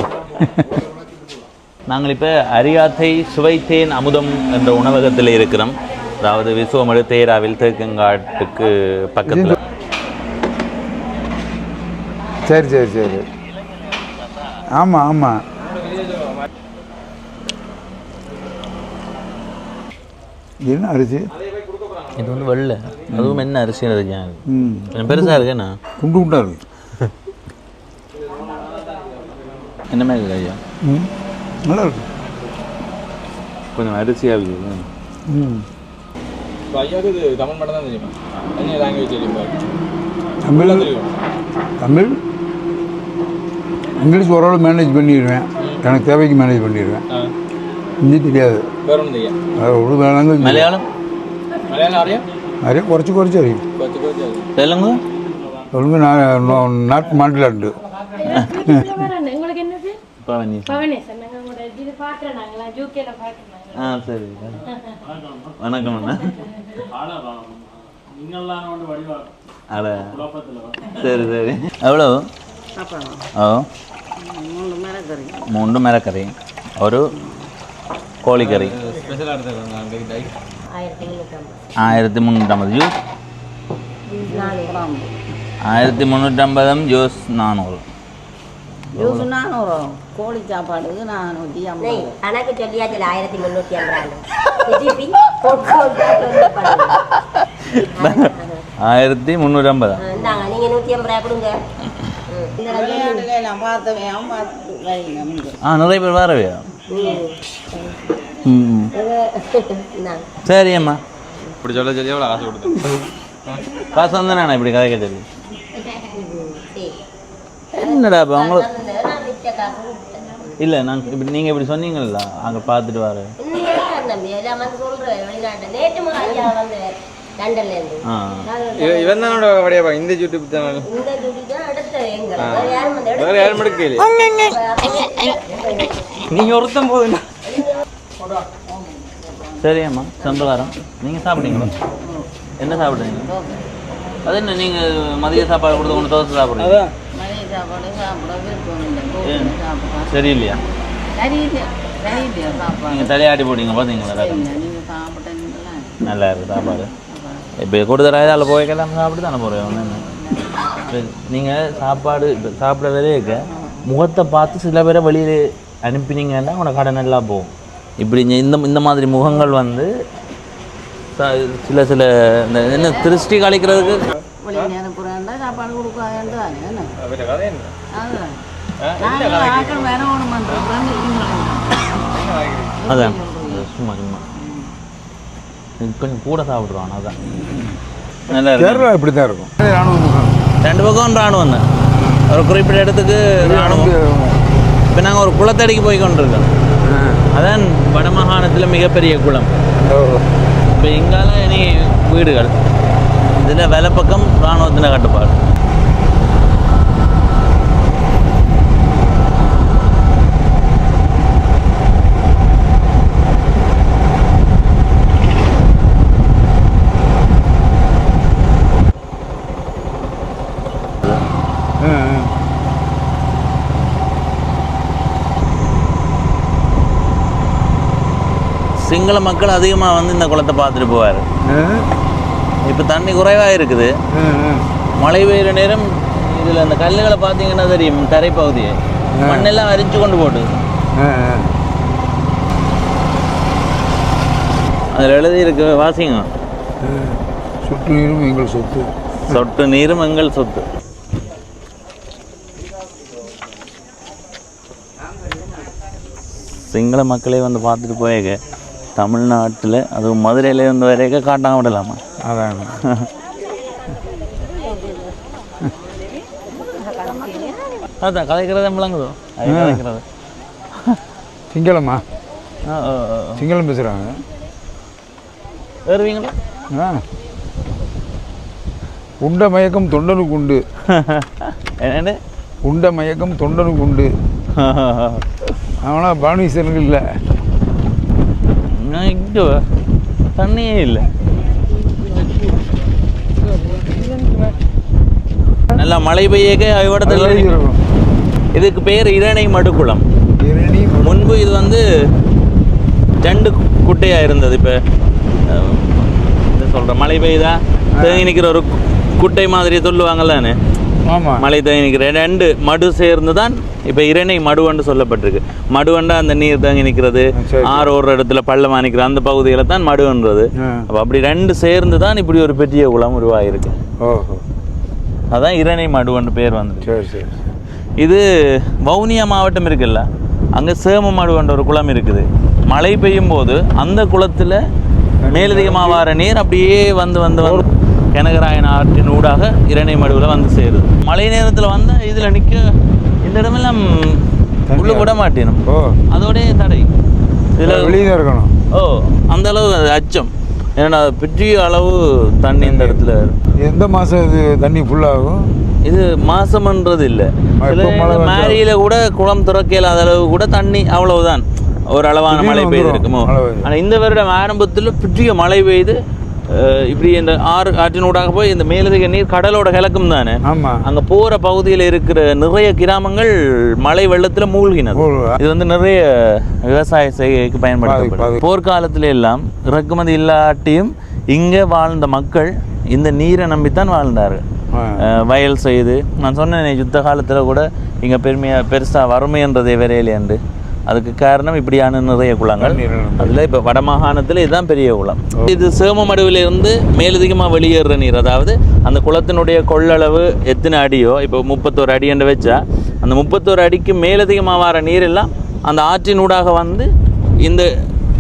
A: நாங்கள் இப்போ அரியாத்தை சுவைத்தேன் அமுதம் என்ற உணவகத்தில் இருக்கிறோம். அதாவது விசுவமடு தேராவில் தேக்கங்காட்டுக்கு பக்கத்தில்.
B: சரி. ஆமாம். என்ன அரிசி?
A: இது வந்து வெள்ளை. அதுவும் என்ன அரிசின்னு இருக்கேன். கொஞ்சம் பெருசாக இருக்கேண்ணா.
B: குண்டா இருக்கு.
A: என்ன மாதிரி இருக்கு ஐயா?
B: நல்லா இருக்கு.
A: கொஞ்சம் அரிசியாக இருக்குது.
C: ஐயாவுக்கு இது தமிழ் மட்டும் தான் தெரியுமா? என்ன லாங்குவேஜ் தெரியுமா?
B: தமிழ், இங்கிலீஷ் ஓரளவு மேனேஜ் பண்ணிடுவேன். எனக்கு தேவைக்கு மேனேஜ் பண்ணிடுவேன். ஹிந்தி தெரியாது.
C: வேற ஒன்றும் தெரியாது.
B: ஒரு லாங்குவேஜ்.
A: மலையாளம்
B: நிறைய குறைச்சி அறியும்.
A: தெலுங்கு
B: சொல்லுங்க. நார்த் மாநிலாண்டு.
G: உங்களுக்கு என்னது?
A: பவனி.
G: பவனேசன். நாங்கள் உங்களோட இது பார்க்குறோம். நாங்களா ஜூகேல பார்க்குறோம்.
A: ஆ, சரி. வணக்கம் அண்ணா. அட, சரி. எவ்வளோ? ஓ, 3 மிளகறி, ஒரு கோழிக்கறி. 1350. ஜூஸ் 1350. ஜூஸ் 400.
H: ஜூஸ் 400. கோழி சாப்பாடு 450.
I: கணக்கு சொல்லியாச்சு 1350.
A: 1350.
I: நீங்க 150 கொடுங்க.
A: நிறைய பேர் வரவே. சரி அம்மா.
C: இப்படி சொல்லி எவ்வளோ காசு கொடுத்தேன்?
A: காசு வந்தேண்ணா இப்படி கதைக்க சொல்லி. என்னடா இப்போ உங்களுக்கு இல்லை, நாங்கள் இப்படி நீங்கள் இப்படி சொன்னீங்களா அங்கே பார்த்துட்டு வர.
C: இவன் தானோட வடையாப்பா இந்த யூடியூப் சேனல். வேற யாரும் எடுக்கல. நீங்க ஒருத்தம் போதுண்ணா.
A: சரி அம்மா, சம்பகாரம். நீங்கள் சாப்பிட்டீங்களா? என்ன சாப்பிட்றீங்க? அது என்ன நீங்கள் மதிய சாப்பாடு கொடுத்து கொண்டு தோசை சாப்பிட்றீங்க? சரி இல்லையா? நீங்கள் தலையாட்டி போட்டீங்க பார்த்தீங்களா? நல்லா இருக்குது சாப்பாடு. இப்போ கொடுத்துறாது அதில் போய்க்கலாம் சாப்பிட்டு தானே போகிறேன். ஒன்று என்ன, நீங்கள் சாப்பாடு இப்போ சாப்பிட வரையக்க முகத்தை பார்த்து சில பேரை வெளியில் அனுப்பினீங்கன்னா உங்களோட கடை நல்லா போகும். இப்படி இந்த மாதிரி முகங்கள் வந்து சில இந்த என்ன திருஷ்டி கழிக்கிறதுக்கு
H: சாப்பாடு கொடுக்காது.
A: அதான் சும்மா கொஞ்சம் கூட சாப்பிட்ருவான். அதான் நல்லா
B: கேரளா இப்படி தான் இருக்கும். ராணுவ முகாம்
A: 2 பக்கம் ராணுவம் தான். ஒரு குறிப்பிட்ட இடத்துக்கு ராணுவம். இப்போ நாங்கள் ஒரு குளத்தடிக்கு போய் கொண்டிருக்கோம். அதான் வடமாகாணத்தில் மிகப்பெரிய குளம். இப்போ இங்கால இனி வீடுகள். இதில் வலப்பக்கம் இராணுவத்தின கட்டுப்பாடு. சிங்கள மக்கள் அதிகமாக வந்து இந்த குளத்தை பார்த்துட்டு போவார். இப்போ தண்ணி குறைவாக இருக்குது. மழை பெய்கிற நேரம் இதில் அந்த கல்லுகளை பார்த்தீங்கன்னா தெரியும், தரைப்பகுதியை மண்ணெல்லாம் அரிச்சு கொண்டு போட்டு அதில் எழுதி இருக்கு, வாசிங்க.
B: சொட்டு நீரும் எங்கள் சொத்து.
A: சொட்டு நீரும் எங்கள் சொத்து. சிங்கள மக்களே வந்து பார்த்துட்டு போயேங்க தமிழ்நாட்டில், அதுவும் மதுரையில இருந்து வரைக்க காட்டாம விடலாமா?
B: அதான்
A: அதான் கதைக்கிறதே விளங்குதோ? அது கதைக்கிறது
B: சிங்களமா? சிங்களம் பேசுகிறாங்க.
A: வருவீங்களா?
B: உண்ட மயக்கம் தொண்டனுக்கு உண்டு.
A: என்ன
B: உண்ட மயக்கம் தொண்டனுக்கு உண்டு. அவனா பானீஸ்வரனுக்கு இல்லை.
A: இங்கே தண்ணியே இல்லை. நல்லா மழை பெய்யக்க இடத்துல இதுக்கு பேர் இரணை மடுக்குளம். முன்பு இது வந்து 2 குட்டையாக இருந்தது. இப்போ என்ன சொல்கிறேன், மழை பெய்தா தேங்கி நிற்கிற ஒரு குட்டை மாதிரி சொல்லுவாங்கல்லானே.
B: ஆமாம்,
A: மழை தேங்கி நிற்கிற 2 மடு சேர்ந்து தான் இப்போ இரணை மடுவண்டு சொல்லப்பட்டிருக்கு. மடுவண்டா அந்த நீர் தேங்கி நிற்கிறது, ஆறு ஒரு இடத்துல பள்ளமாக நிற்கிற அந்த பகுதியில் தான் மடுன்றது. அப்போ அப்படி 2 சேர்ந்து தான் இப்படி ஒரு பெரிய குளம் உருவாகிருக்கு. அதான் இரணை மடுவண்டு பேர் வந்து.
B: சரி சரி.
A: இது வவுனியா மாவட்டம் இருக்குல்ல, அங்கே சேம மடுவன்ற ஒரு குளம் இருக்குது. மழை பெய்யும் போது அந்த குளத்தில் மேலதிகமாக வர நீர் அப்படியே வந்து வந்து வந்து கனகராயன் ஆற்றின் ஊடாக இரணை மடுவில் வந்து சேருது. மழை நேரத்தில் வந்து இதில் நிற்க இந்த இடமெல்லாம் உள்ள விட மாட்டேனும். அதோடைய தடை இதில்
B: வெளியே இருக்கணும்.
A: அந்த அளவு அச்சம். ஏன்னா பெரிய அளவு தண்ணி இந்த இடத்துல.
B: எந்த மாதம் இது தண்ணி ஃபுல்லாகும்?
A: இது மாசம்ன்றது இல்லை. மேரியில கூட குளம் திறக்கல அளவு கூட தண்ணி அவ்வளவுதான், ஒரு அளவான மழை பெய்து இருக்குமோ. ஆனால் இந்த வருடம் ஆரம்பத்தில் பெரிய மழை பெய்து இப்படி இந்த ஆற்றினூடாக போய் இந்த மேலதிக நீர் கடலோட கிழக்கும் தானே. அங்கே போகிற பகுதியில் இருக்கிற நிறைய கிராமங்கள் மழை வெள்ளத்தில் மூழ்கினது. இது வந்து நிறைய விவசாய செய்கைக்கு பயன்படுத்தப்படும். போர்க்காலத்துல எல்லாம் இறக்குமதி இல்லாட்டியும் இங்கே வாழ்ந்த மக்கள் இந்த நீரை நம்பித்தான் வாழ்ந்தார்கள். வயல் செய்து, நான் சொன்னேன் யுத்த காலத்தில் கூட இங்கே பெருசாக வறுமைன்றதே வரையிலேண்டு. அதுக்கு காரணம் இப்படியான நிறைய குளங்கள். அதில் இப்போ வடமாகாணத்தில் இதுதான் பெரிய குளம். இது சேமமடுவிலிருந்து மேலதிகமாக வெளியேற நீர், அதாவது அந்த குளத்தினுடைய கொள்ளளவு எத்தனை அடியோ, இப்போ 31 அடி என்று வச்சா அந்த 31 அடிக்கு மேலதிகமாக வர நீர் எல்லாம் அந்த ஆற்றினூடாக வந்து இந்த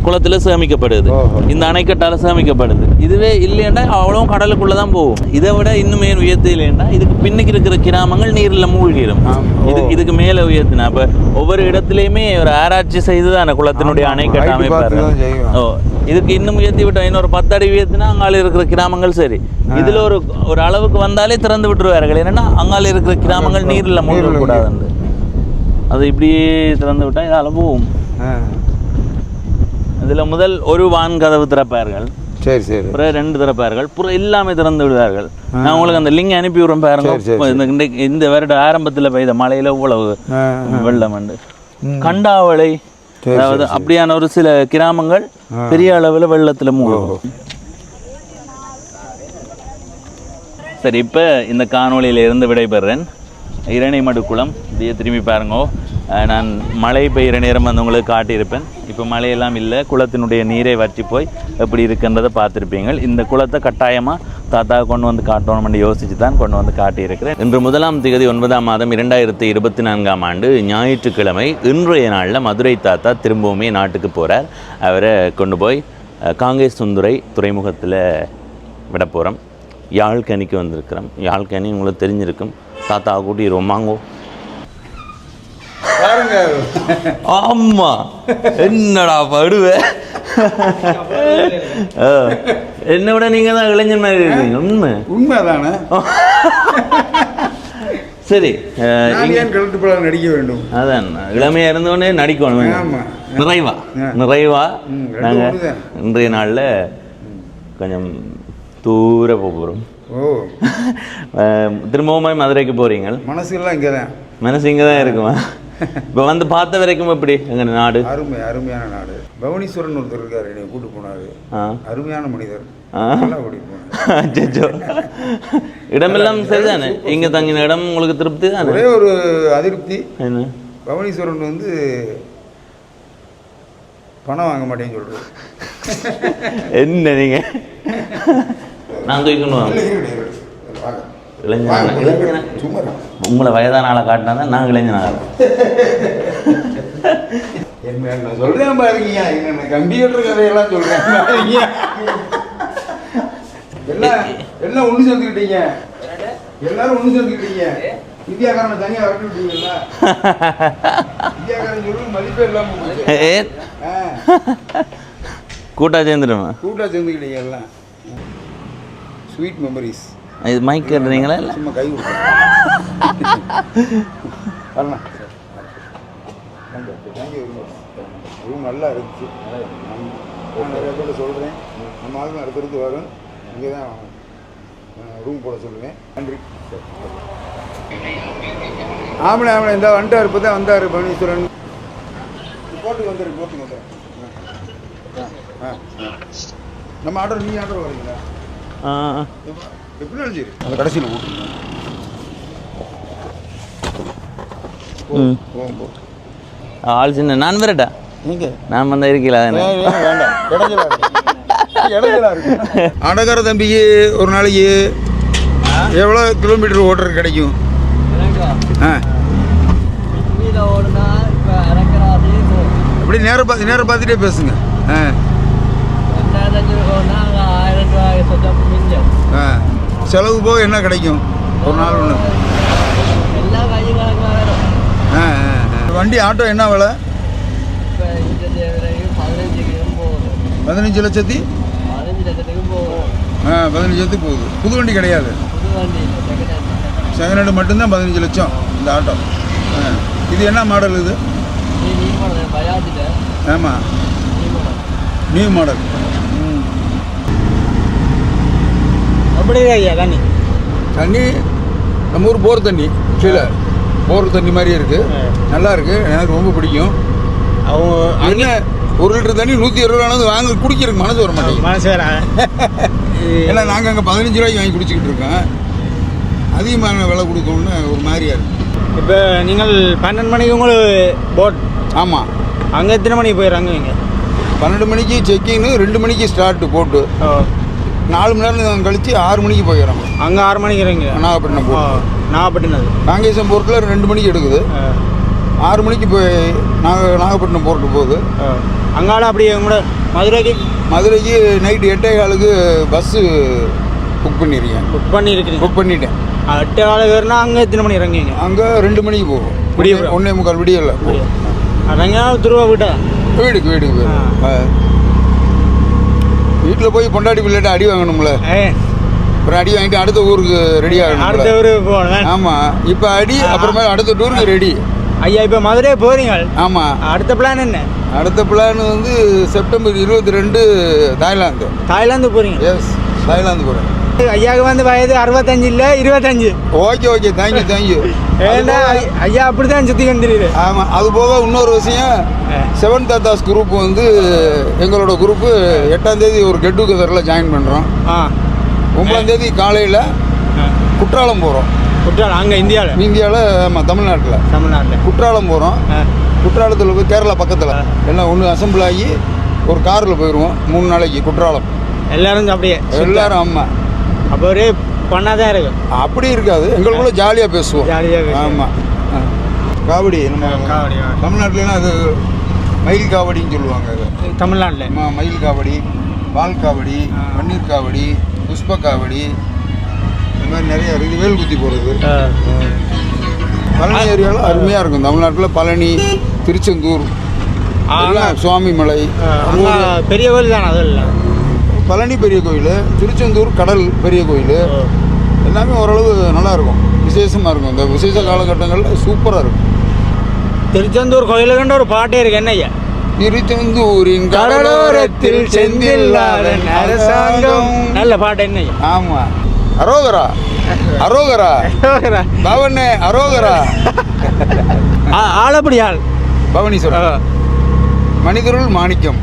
A: குளத்தில் சேமிக்கப்படுது, இந்த அணைக்கட்டால் சேமிக்கப்படுது. இதுவே இல்லைன்னா அவ்வளவும் கடலுக்குள்ளே தான் போகும். இதை விட இன்னுமே உயர்த்து இல்லைன்னா இதுக்கு பின்னுக்கு இருக்கிற கிராமங்கள் நீரில் மூழ்கிடும். இதுக்கு மேலே உயர்த்தினா இப்போ ஒவ்வொரு இடத்துலையுமே ஒரு ஆராய்ச்சி செய்து தான் அந்த குளத்தினுடைய அணைக்கட்டை அமைப்பாரு. இதுக்கு இன்னும் உயர்த்தி விட்டோம், இன்னொரு 10 அடி உயர்த்தினா அங்கால இருக்கிற கிராமங்கள் சரி இதில் ஒரு அளவுக்கு வந்தாலே திறந்து விட்டுருவார்கள். என்னென்னா அங்கால இருக்கிற கிராமங்கள் நீரில் மூழ்கக்கூடாதுன்னு அது இப்படியே திறந்து விட்டால் இதால் போகும். இதில் முதல் ஒரு வான் கதவு திறப்பார்கள்,
B: சரி சரி,
A: அப்புறம் 2 திறப்பார்கள், அப்புறம் எல்லாமே திறந்து விடுவார்கள். நான் உங்களுக்கு அந்த லிங்க் அனுப்பி விடுறேன் பாருங்க. இந்த வருட ஆரம்பத்தில் பெய்த மழையில் இவ்வளவு வெள்ளம் உண்டு. கண்டாவளை, அதாவது அப்படியான ஒரு சில கிராமங்கள் பெரிய அளவில் வெள்ளத்தில் மூழ்கும். சரி, இப்போ இந்த காணொலியிலிருந்து விடைபெறேன். இரணை மடுக்குளம் இதையே திரும்பி பாருங்க. நான் மழை பெய்கிற நேரம் வந்து உங்களுக்கு காட்டியிருப்பேன். இப்போ மழையெல்லாம் இல்லை, குளத்தினுடைய நீரை வற்றி போய் எப்படி இருக்குன்றதை பார்த்துருப்பீங்க. இந்த குளத்தை கட்டாயமாக தாத்தா கொண்டு வந்து காட்டணும்னு யோசித்து தான் கொண்டு வந்து காட்டியிருக்கிறேன். இன்று 1ஆம் தேதி 9ஆம் மாதம் 2024ஆம் ஆண்டு ஞாயிற்றுக்கிழமை இன்றைய நாளில் மதுரை தாத்தா திரும்பவுமே நாட்டுக்கு போகிறார். அவரை கொண்டு போய் காங்கேசுந்துறை துறைமுகத்தில் விட போகிறோம். யாழ்கனிக்கு வந்திருக்கிறோம். யாழ்கனி உங்களுக்கு தெரிஞ்சிருக்கும். தாத்தா கூட்டிடுவோம், வாங்கோ. ஆமா, என்னடா படுவே, என்ன விட நீங்க தான் இளைஞர் மாதிரி இருக்கீங்க.
B: உண்மைதானே?
A: சரி,
B: நடிக்க வேண்டும்.
A: அதான் இளமையா இருந்தோடனே நடிக்கணும். நிறைவா நாங்கள் இன்றைய நாளில் கொஞ்சம் தூர போகிறோம். திரும்பவுமே மதுரைக்கு போறீங்க.
B: மனசுலாம் இங்கே தான்,
A: மனசு இங்கே தான் இருக்குமா? இப்போ வந்து பார்த்த வரைக்கும் எப்படி எங்கள் நாடு?
B: அருமையான நாடு. பவனீஸ்வரன் ஒருத்தர் இருக்காரு, என்னை கூட்டு போனாரு. அருமையான மனிதர்.
A: இடமெல்லாம் சரிதானே? இங்கே தங்கின இடம் உங்களுக்கு திருப்தி தானே?
B: ஒரே ஒரு அதிருப்தி என்ன, பவனீஸ்வரன் வந்து பணம் வாங்க மாட்டேன்னு சொல்றது.
A: என்ன நீங்க நான் தூக்கணும் இளைஞன உங்களை வயதான ஆளை காட்டினா தான் நாங்கள் இளைஞன ஆளை.
B: என்ன சொல்றேன் பாருங்க, என்ன கம்ப்யூட்டர் கதையெல்லாம் சொல்றேன். எல்லாம் ஒண்ணு சேர்ந்துக்கிட்டீங்க, எல்லாரும் ஒண்ணு சேர்ந்துக்கிட்டீங்க. இந்தியாக்காரனை தனியா வரட்டு விட்டீங்கல்ல, இந்தியாக்காரன் சொல்லி மதிப்பே இல்லாம
A: கூட்டா சேர்ந்துடுமா?
B: கூட்டா சேர்ந்துக்கிட்டீங்க எல்லாம். Sweet memories.
A: இது மைக் கேட்டுறீங்களா இல்லை
B: சும்மா கை கொடுத்தேன். ரூம் நல்லா இருந்துச்சு. நான் நிறைய பேர் சொல்கிறேன், நம்ம ஆளுங்க அடுத்தடுத்து வரும், இங்கே தான் ரூம் போட சொல்லுவேன். நன்றி. ஆமாண்ணே இந்த வந்துட்டார், இப்போ தான் வந்தார் பவனீஸ்வரன். போட்டுக்கு வந்துரு. நம்ம ஆர்டர், நீ ஆர்டர் வரீங்களா? எப்படி நினைச்சிரு அந்த கடைசியில் போட்டுருங்க.
A: ஆள் சின்ன நான் வரட்டா? நான் வந்தா இருக்கீங்களா?
B: ஆடகார தம்பிக்கு ஒரு நாளைக்கு எவ்வளோ கிலோமீட்டர் ஓட்டுறது கிடைக்கும்? அப்படி நேரம் பார்த்துட்டே பேசுங்க. செலவு போக என்ன கிடைக்கும் ஒரு நாள் ஒன்று? வண்டி ஆட்டோ என்ன விலை? 15 லட்சத்தி 15 லட்சத்துக்கு போகுது. புது வண்டி கிடையாது, செகண்ட் ஹேண்டு மட்டும்தான் 15 லட்சம் இந்த ஆட்டோ. இது என்ன மாடல் இது? ஆமாம், நியூ மாடல். தண்ணி நம்ம ஊர் போர் தண்ணி, கீழே போர் தண்ணி மாதிரியே இருக்குது, நல்லா இருக்குது, எனக்கு ரொம்ப பிடிக்கும். அவங்க என்ன 1 லிட்டர் தண்ணி 120 ரூபானது வாங்கி குடிக்கிறதுக்கு மனசு வர மாட்டேங்குது. ஏன்னா நாங்கள் அங்கே 15 ரூபாய்க்கு வாங்கி குடிச்சிக்கிட்டு இருக்கோம், அதிகமான விலை கொடுக்கணும்னு ஒரு மாதிரியா இருக்குது.
C: இப்போ நீங்கள் 12 மணிக்கு உங்களுக்கு போட்?
B: ஆமாம்.
C: அங்கே எத்தனை மணிக்கு போயிடுறாங்க? இங்கே
B: 12 மணிக்கு செக்கிங்னு, 2 மணிக்கு ஸ்டார்ட்டு போட்டு 4 மணி நேரம் கழித்து 6 மணிக்கு போயிடுறோம்.
C: அங்கே 6 மணிக்கு இறங்க
B: நாகப்பட்டினம் போட்டு.
C: நாகப்பட்டினம்
B: காங்கேசன் போர்ட்டில் 2 மணிக்கு எடுக்குது, 6 மணிக்கு போய் நாகப்பட்டினம் போர்ட்டு போகுது.
C: அங்கால அப்படியே கூட மதுரைக்கு
B: நைட்டு 8:15 பஸ்ஸு புக் பண்ணியிருக்கேன். புக் பண்ணிட்டேன்.
C: 8:15 வேறுனா அங்கே எத்தனை மணி இறங்குவீங்க?
B: அங்கே 2 மணிக்கு போகும். 1:45 விடியல
C: இறங்கினா திருவா
B: வீட்டுக்கு வீட்டில் போய் பொண்டாட்டி பிள்ளைகிட்ட அடி வாங்கணும்ல, அப்புறம் அடி வாங்கிட்டு அடுத்த ஊருக்கு ரெடி ஆகணும்.
C: அடுத்த ஊருக்கு போகணும்.
B: ஆமாம், இப்போ அடி, அப்புறமா அடுத்த டூருக்கு ரெடி.
C: ஐயா இப்போ மதுரை போகிறீங்க?
B: ஆமாம்.
C: அடுத்த பிளான் என்ன?
B: அடுத்த பிளான் வந்து செப்டம்பர் 22 தாய்லாந்து
C: போகிறீங்க?
B: எஸ், தாய்லாந்து போகிறேன்.
C: ஐயாவுக்கு வந்து வயது 65 இல்லை 25.
B: Okay, thank you.
C: ஏன்னா ஐயா அப்படி தான் சுற்றி வந்துடுது.
B: ஆமாம். அது போக இன்னொரு விஷயம், 7 தாத்தாஸ் குரூப் வந்து எங்களோட குரூப்பு 8ஆம் தேதி ஒரு கெட் டுகெதரில் ஜாயின் பண்ணுறோம். 9ஆம் தேதி காலையில் குற்றாலம் போகிறோம்.
C: குற்றாலம் அங்கே
B: இந்தியாவில்? ஆமாம், தமிழ்நாட்டில் குற்றாலம் போகிறோம். குற்றாலத்தில் போய் கேரளா பக்கத்தில் எல்லாம் ஒன்று அசம்பிள் ஆகி ஒரு காரில் போயிடுவோம் 3 நாளைக்கு குற்றாலம்.
C: எல்லாரும் அப்படியே
B: எல்லாரும்? ஆமாம்.
C: அப்போ ஒரே பண்ணாதான் இருக்கு.
B: அப்படி இருக்காது, எங்களுக்குள்ள ஜாலியாக பேசுவோம். ஆமாம். காவடி நம்ம தமிழ்நாட்டிலலாம் அது மயில் காவடின்னு சொல்லுவாங்க. அது
C: தமிழ்நாட்டில்
B: மயில் காவடி, பால் காவடி, பன்னீர் காவடி, புஷ்ப காவடி, இந்த மாதிரி நிறைய இருக்குது. வேல் குத்தி போகிறது. பழனி ஏரியாவில் அருமையாக இருக்கும். தமிழ்நாட்டில் பழனி, திருச்செந்தூர், சுவாமி மலை
C: பெரிய கோயில் தானே. அதெல்லாம்
B: பழனி பெரிய கோயில், திருச்செந்தூர் கடல் பெரிய கோயில், எல்லாமே ஓரளவு நல்லாயிருக்கும், விசேஷமாக இருக்கும். இந்த விசேஷ காலகட்டங்களில் சூப்பராக இருக்கும்.
C: திருச்செந்தூர் கோயிலுக்குன்ற ஒரு பாட்டே இருக்கு. என்னய்யா?
B: திருச்செந்தூரின் கடலோரத்தில் செந்தில்லாதன் அரசாங்கம்.
C: நல்ல பாட்டு. என்னய்யா?
B: ஆமாம். அரோகரா பவனே அரோகரா.
C: ஆள ஆள் அப்படி ஆள்
B: பவனீஸ்வரன் மனிதருள் மாணிக்கம்.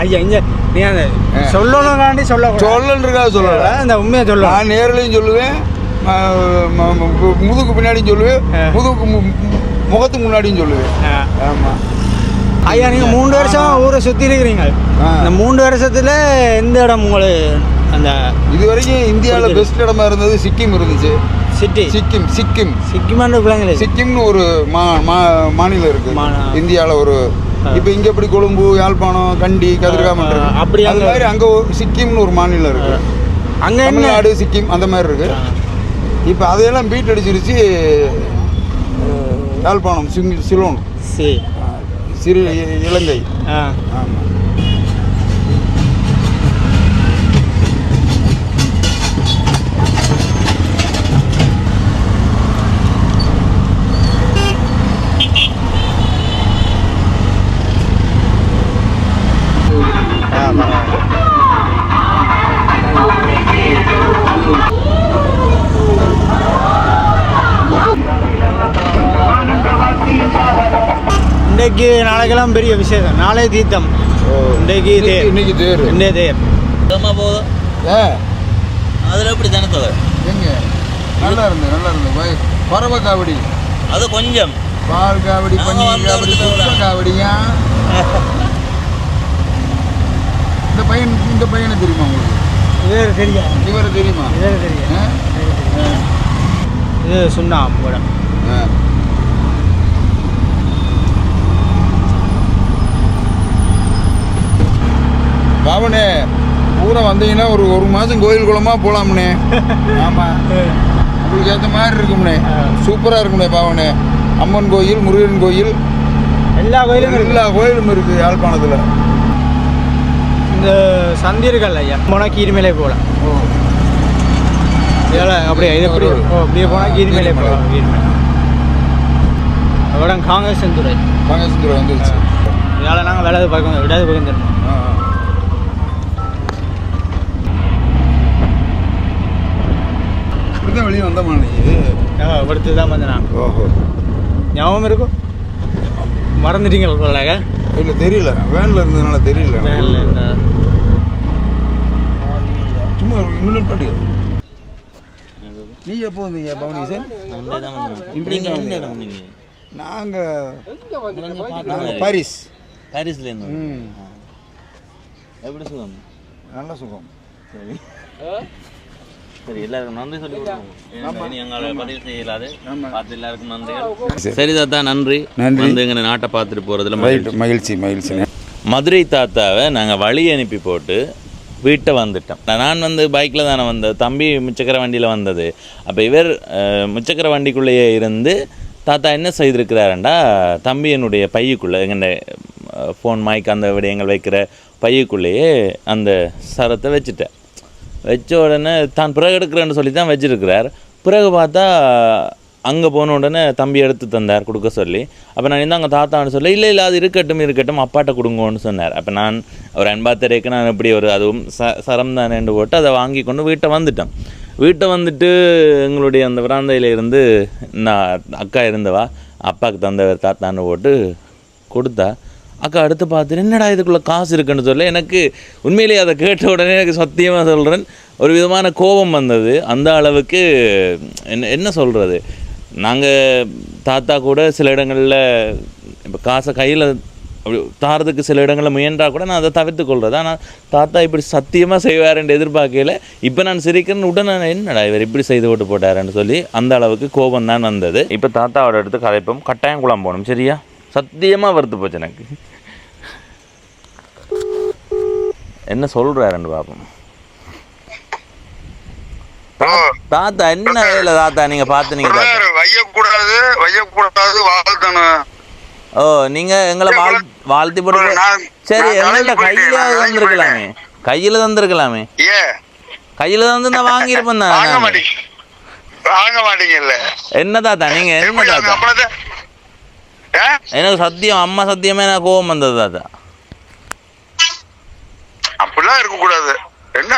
C: ஐயா இங்கே நீ அந்த சொல்லணும்காண்டி
B: சொல்லன்றதுக்காக சொல்லல,
C: இந்த உண்மையை சொல்ல
B: நான் நேர்லையும் சொல்லுவேன், முதுகு பின்னாடியும் சொல்லுவேன், முகத்துக்கு முன்னாடியும் சொல்லுவேன். ஆமாம்
C: ஐயா, நீங்கள் 3 வருஷம் ஊரை சுற்றி இருக்கிறீங்க. இந்த 3 வருஷத்தில் எந்த இடம் உங்களுக்கு அந்த
B: இது வரைக்கும் இந்தியாவில் பெஸ்ட் இடமா இருந்தது சிக்கிம் இருந்துச்சு. சிக்கிம் சிக்கிம்னு ஒரு மாநிலம் இருக்கு இந்தியாவில். ஒரு இப்போ இங்கே எப்படி கொழும்பு, யாழ்ப்பாணம், கண்டி, கதிர்காமன் அப்படி அந்த மாதிரி அங்கே சிக்கிம்னு ஒரு மாநிலம் இருக்கு. அங்கே தமிழ்நாடு, சிக்கிம் அந்த மாதிரி இருக்கு. இப்போ அதையெல்லாம் பீட் அடிச்சிருச்சு யாழ்ப்பாணம், சிலோன், சிறு இலங்கை. ஆமாம்.
C: இன்றைக்கு நாளைக்கெல்லாம் பெரிய விசேஷம். நாளை தீர்த்தம், இன்னைக்கு தேர்.
A: போதும் அதில் எப்படி தானே தொகை
B: எங்க நல்லா இருந்தது பறவை காவடி,
A: அது கொஞ்சம்
B: பால் காவடி, பன்னீர் காவடி, குப்பை காவடியா. இந்த பையனை தெரியுமா உங்களுக்கு? இவரை தெரியுமா?
C: இது சொன்னா
B: பாவனே ஊரை வந்தீங்கன்னா ஒரு மாதம் கோயில் குளமாக போகலாம்னே. ஆமாம், உங்களுக்கு ஏற்ற மாதிரி இருக்கும்னே, சூப்பராக இருக்கும்னே. பாவனே அம்மன் கோயில், முருகன் கோயில், எல்லா கோயிலும் இருக்குது யாழ்ப்பாணத்தில்.
C: இந்த சந்திர்கள் ஐயா போனால் கீரிமலை போகலாம். அப்படியே இது அப்படியே போனால் கீரிமலை போகலாம். கீரிமலை அப்புறம் காங்கேசன்துறை
B: வந்துருச்சு.
C: இதனால் நாங்கள் விடாது பக்கம் தரணும்.
B: வெளியே வந்தோமா நீ?
C: படுத்து தான் வந்தேன் நான்.
B: ஓஹோ,
C: ஞாபகம் இருக்கும்? மறந்துட்டீங்களா?
B: இல்லை தெரியல, வேனில் இருந்ததுனால தெரியல. சும்மா இன்னும் பாட்டு. நீ எப்போ வந்தீங்க பவனீசன்? நாங்கள் பாரிஸ்லேருந்து.
A: எப்படி சுகம்?
B: நல்ல சுகம்.
A: சரி, எல்லாருக்கும் நன்றி சொல்லி கொடுக்கணும். எங்களை பதிவு செய்யலாது பார்த்து எல்லாருக்கும் நன்றி. சரி தாத்தா, நன்றி. வந்து எங்களை நாட்டை பார்த்துட்டு போகிறதுல
B: மகிழ்ச்சி.
A: மதுரை தாத்தாவை நாங்கள் வழி அனுப்பி போட்டு வீட்டை வந்துட்டோம். நான் வந்து பைக்கில் தானே வந்தது, தம்பி முச்சக்கர வண்டியில் வந்தது. அப்போ இவர் முச்சக்கர வண்டிக்குள்ளேயே இருந்து தாத்தா என்ன செய்திருக்கிறாருண்டா, தம்பி என்னுடைய பையுக்குள்ளே எங்கள் ஃபோன் மைக் அந்த விடயங்கள் வைக்கிற பையுக்குள்ளேயே அந்த சரத்தை வச்சுட்டேன். வச்ச உடனே தான் பிறகு எடுக்கிறேன்னு சொல்லி தான் வச்சுருக்கிறார். பிறகு பார்த்தா அங்கே போன உடனே தம்பி எடுத்து தந்தார் கொடுக்க சொல்லி. அப்போ நான் இருந்தால் அங்கே தாத்தான்னு சொல்லி இல்லை அது இருக்கட்டும் அப்பாட்ட கொடுங்கன்னு சொன்னார். அப்போ நான் ஒரு அன்பாத்தரைக்கு நான் எப்படி ஒரு அதுவும் சரம் தானேன்னு போட்டு அதை வாங்கி கொண்டு வீட்டை வந்துட்டேன். வீட்டை வந்துட்டு எங்களுடைய அந்த விராந்தையில் இருந்து நான் அக்கா இருந்தவா அப்பாவுக்கு தந்தவர் தாத்தான்னு போட்டு கொடுத்தா. அக்கா அடுத்து பார்த்துட்டு என்னடா இதுக்குள்ளே காசு இருக்குன்னு சொல்ல, எனக்கு உண்மையிலேயே அதை கேட்ட உடனே எனக்கு சத்தியமாக சொல்கிறேன் ஒரு விதமான கோபம் வந்தது. அந்த அளவுக்கு என்ன சொல்கிறது, நாங்கள் தாத்தா கூட சில இடங்களில் இப்போ காசை கையில் அப்படி தாரதுக்கு சில இடங்களில் முயன்றால் கூட நான் அதை தவிர்த்து கொள்கிறது. ஆனால் தாத்தா இப்படி சத்தியமாக செய்வாருன்னு எதிர்பார்க்கல. இப்போ நான் சிரிக்கிறேன்னு உடனே என்னடா இவர் இப்படி செய்து போட்டு போட்டாருன்னு சொல்லி அந்த அளவுக்கு கோபம் தான் வந்தது. இப்போ தாத்தாவோட எடுத்து கதைப்போம், கட்டாயங்குளம் போகணும். சரியா? சத்தியமாக வருத்து போச்சு எனக்கு. என்ன சொல்கிறாருன்னு பார்ப்போம். தாத்தா என்ன வேலை தாத்தா நீங்கள் பார்த்து நீங்கள்
F: வையக்கூடாது வாழ்த்தணும்.
A: ஓ, நீங்கள் எங்களை வாழ்த்தி போட்டு சரி, எங்கள்கிட்ட கையிலாவது தந்துருக்கலாமே, கையில் தந்துருக்கலாமே. கையில் தந்து நான் வாங்கியிருப்பேன் தான்.
F: வாங்க மாட்டீங்கல்ல
A: என்ன தாத்தா நீங்கள் என்ன தாத்தா? எனக்கு சத்தியம் அம்மா சத்தியமே எனக்கு கோபம் வந்தது தாத்தா.
F: அப்படிலாம் இருக்கக்கூடாது. என்ன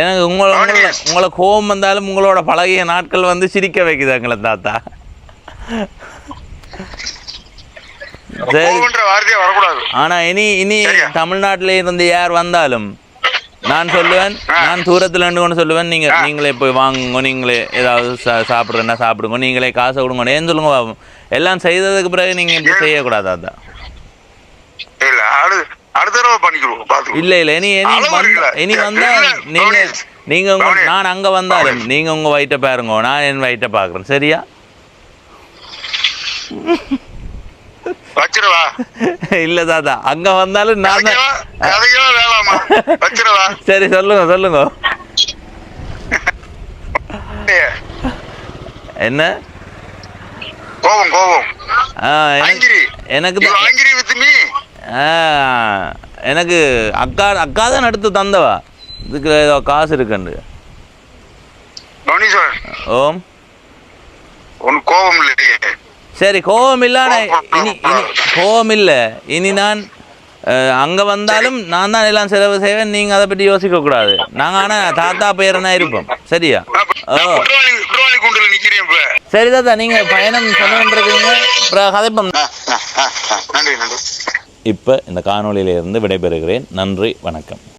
A: எனக்கு உங்களை கோபம் வந்தாலும் உங்களோட பழகிய நாட்கள் வந்து சிரிக்க வைக்குதாங்களே தாத்தா. சரி.
F: கோவம்ன்ற வார்த்தையே வரக்கூடாது.
A: ஆனா இனி
F: சரியா?
A: தமிழ்நாட்டில இருந்து யார் வந்தாலும் நான் சொல்லுவேன், நான் தூரத்துல இருந்து கொண்டு சொல்லுவேன், நீங்களே போய் வாங்குங்க, நீங்களே ஏதாவது சாப்பிடுறேன்னா சாப்பிடுங்க, நீங்களே காசை கொடுங்க, ஏன்னு சொல்லுங்க பாப்போம். எல்லாம் செய்ததுக்கு பிறகு நீங்க இப்படி செய்யக்கூடாது. அதான்
F: இல்ல அடுத்த தடவை பண்ணிக்கிறோம் பாத்து.
A: இல்ல இனி வந்தா நீங்க நான் அங்க வந்தாலும் நீங்க உங்க வயிற்ற பாருங்க, நான் என் வயிற்ற பாக்குறேன். சரியா?
F: வச்சிரவா?
A: இல்ல தாத்தா, அங்க வந்தாலும் நான்
F: வேலாமா வச்சிரவா?
A: சரி, சொல்லுங்க. என்ன
F: கோபம்
A: எனக்கு அக்கா தான் எடுத்து தந்தவா. இதுக்கு ஏதோ காசு இருக்குண்டு. ஓம்
F: கோபம் இல்லையே.
A: சரி, கோபம் இல்ல. கோபம் இல்லை. இனி நான் அங்க வந்தாலும் நான் தான் எல்லாம் செலவு செய்வேன். நீங்க அதை பற்றி யோசிக்க கூடாது. நாங்க ஆனா தாத்தா பேரனா இருப்போம். சரியா? சரி தாத்தா, நீங்க பயணம் சொல்லுங்க. கதைப்போம். இப்ப இந்த காணொளியிலிருந்து விடைபெறுகிறேன். நன்றி, வணக்கம்.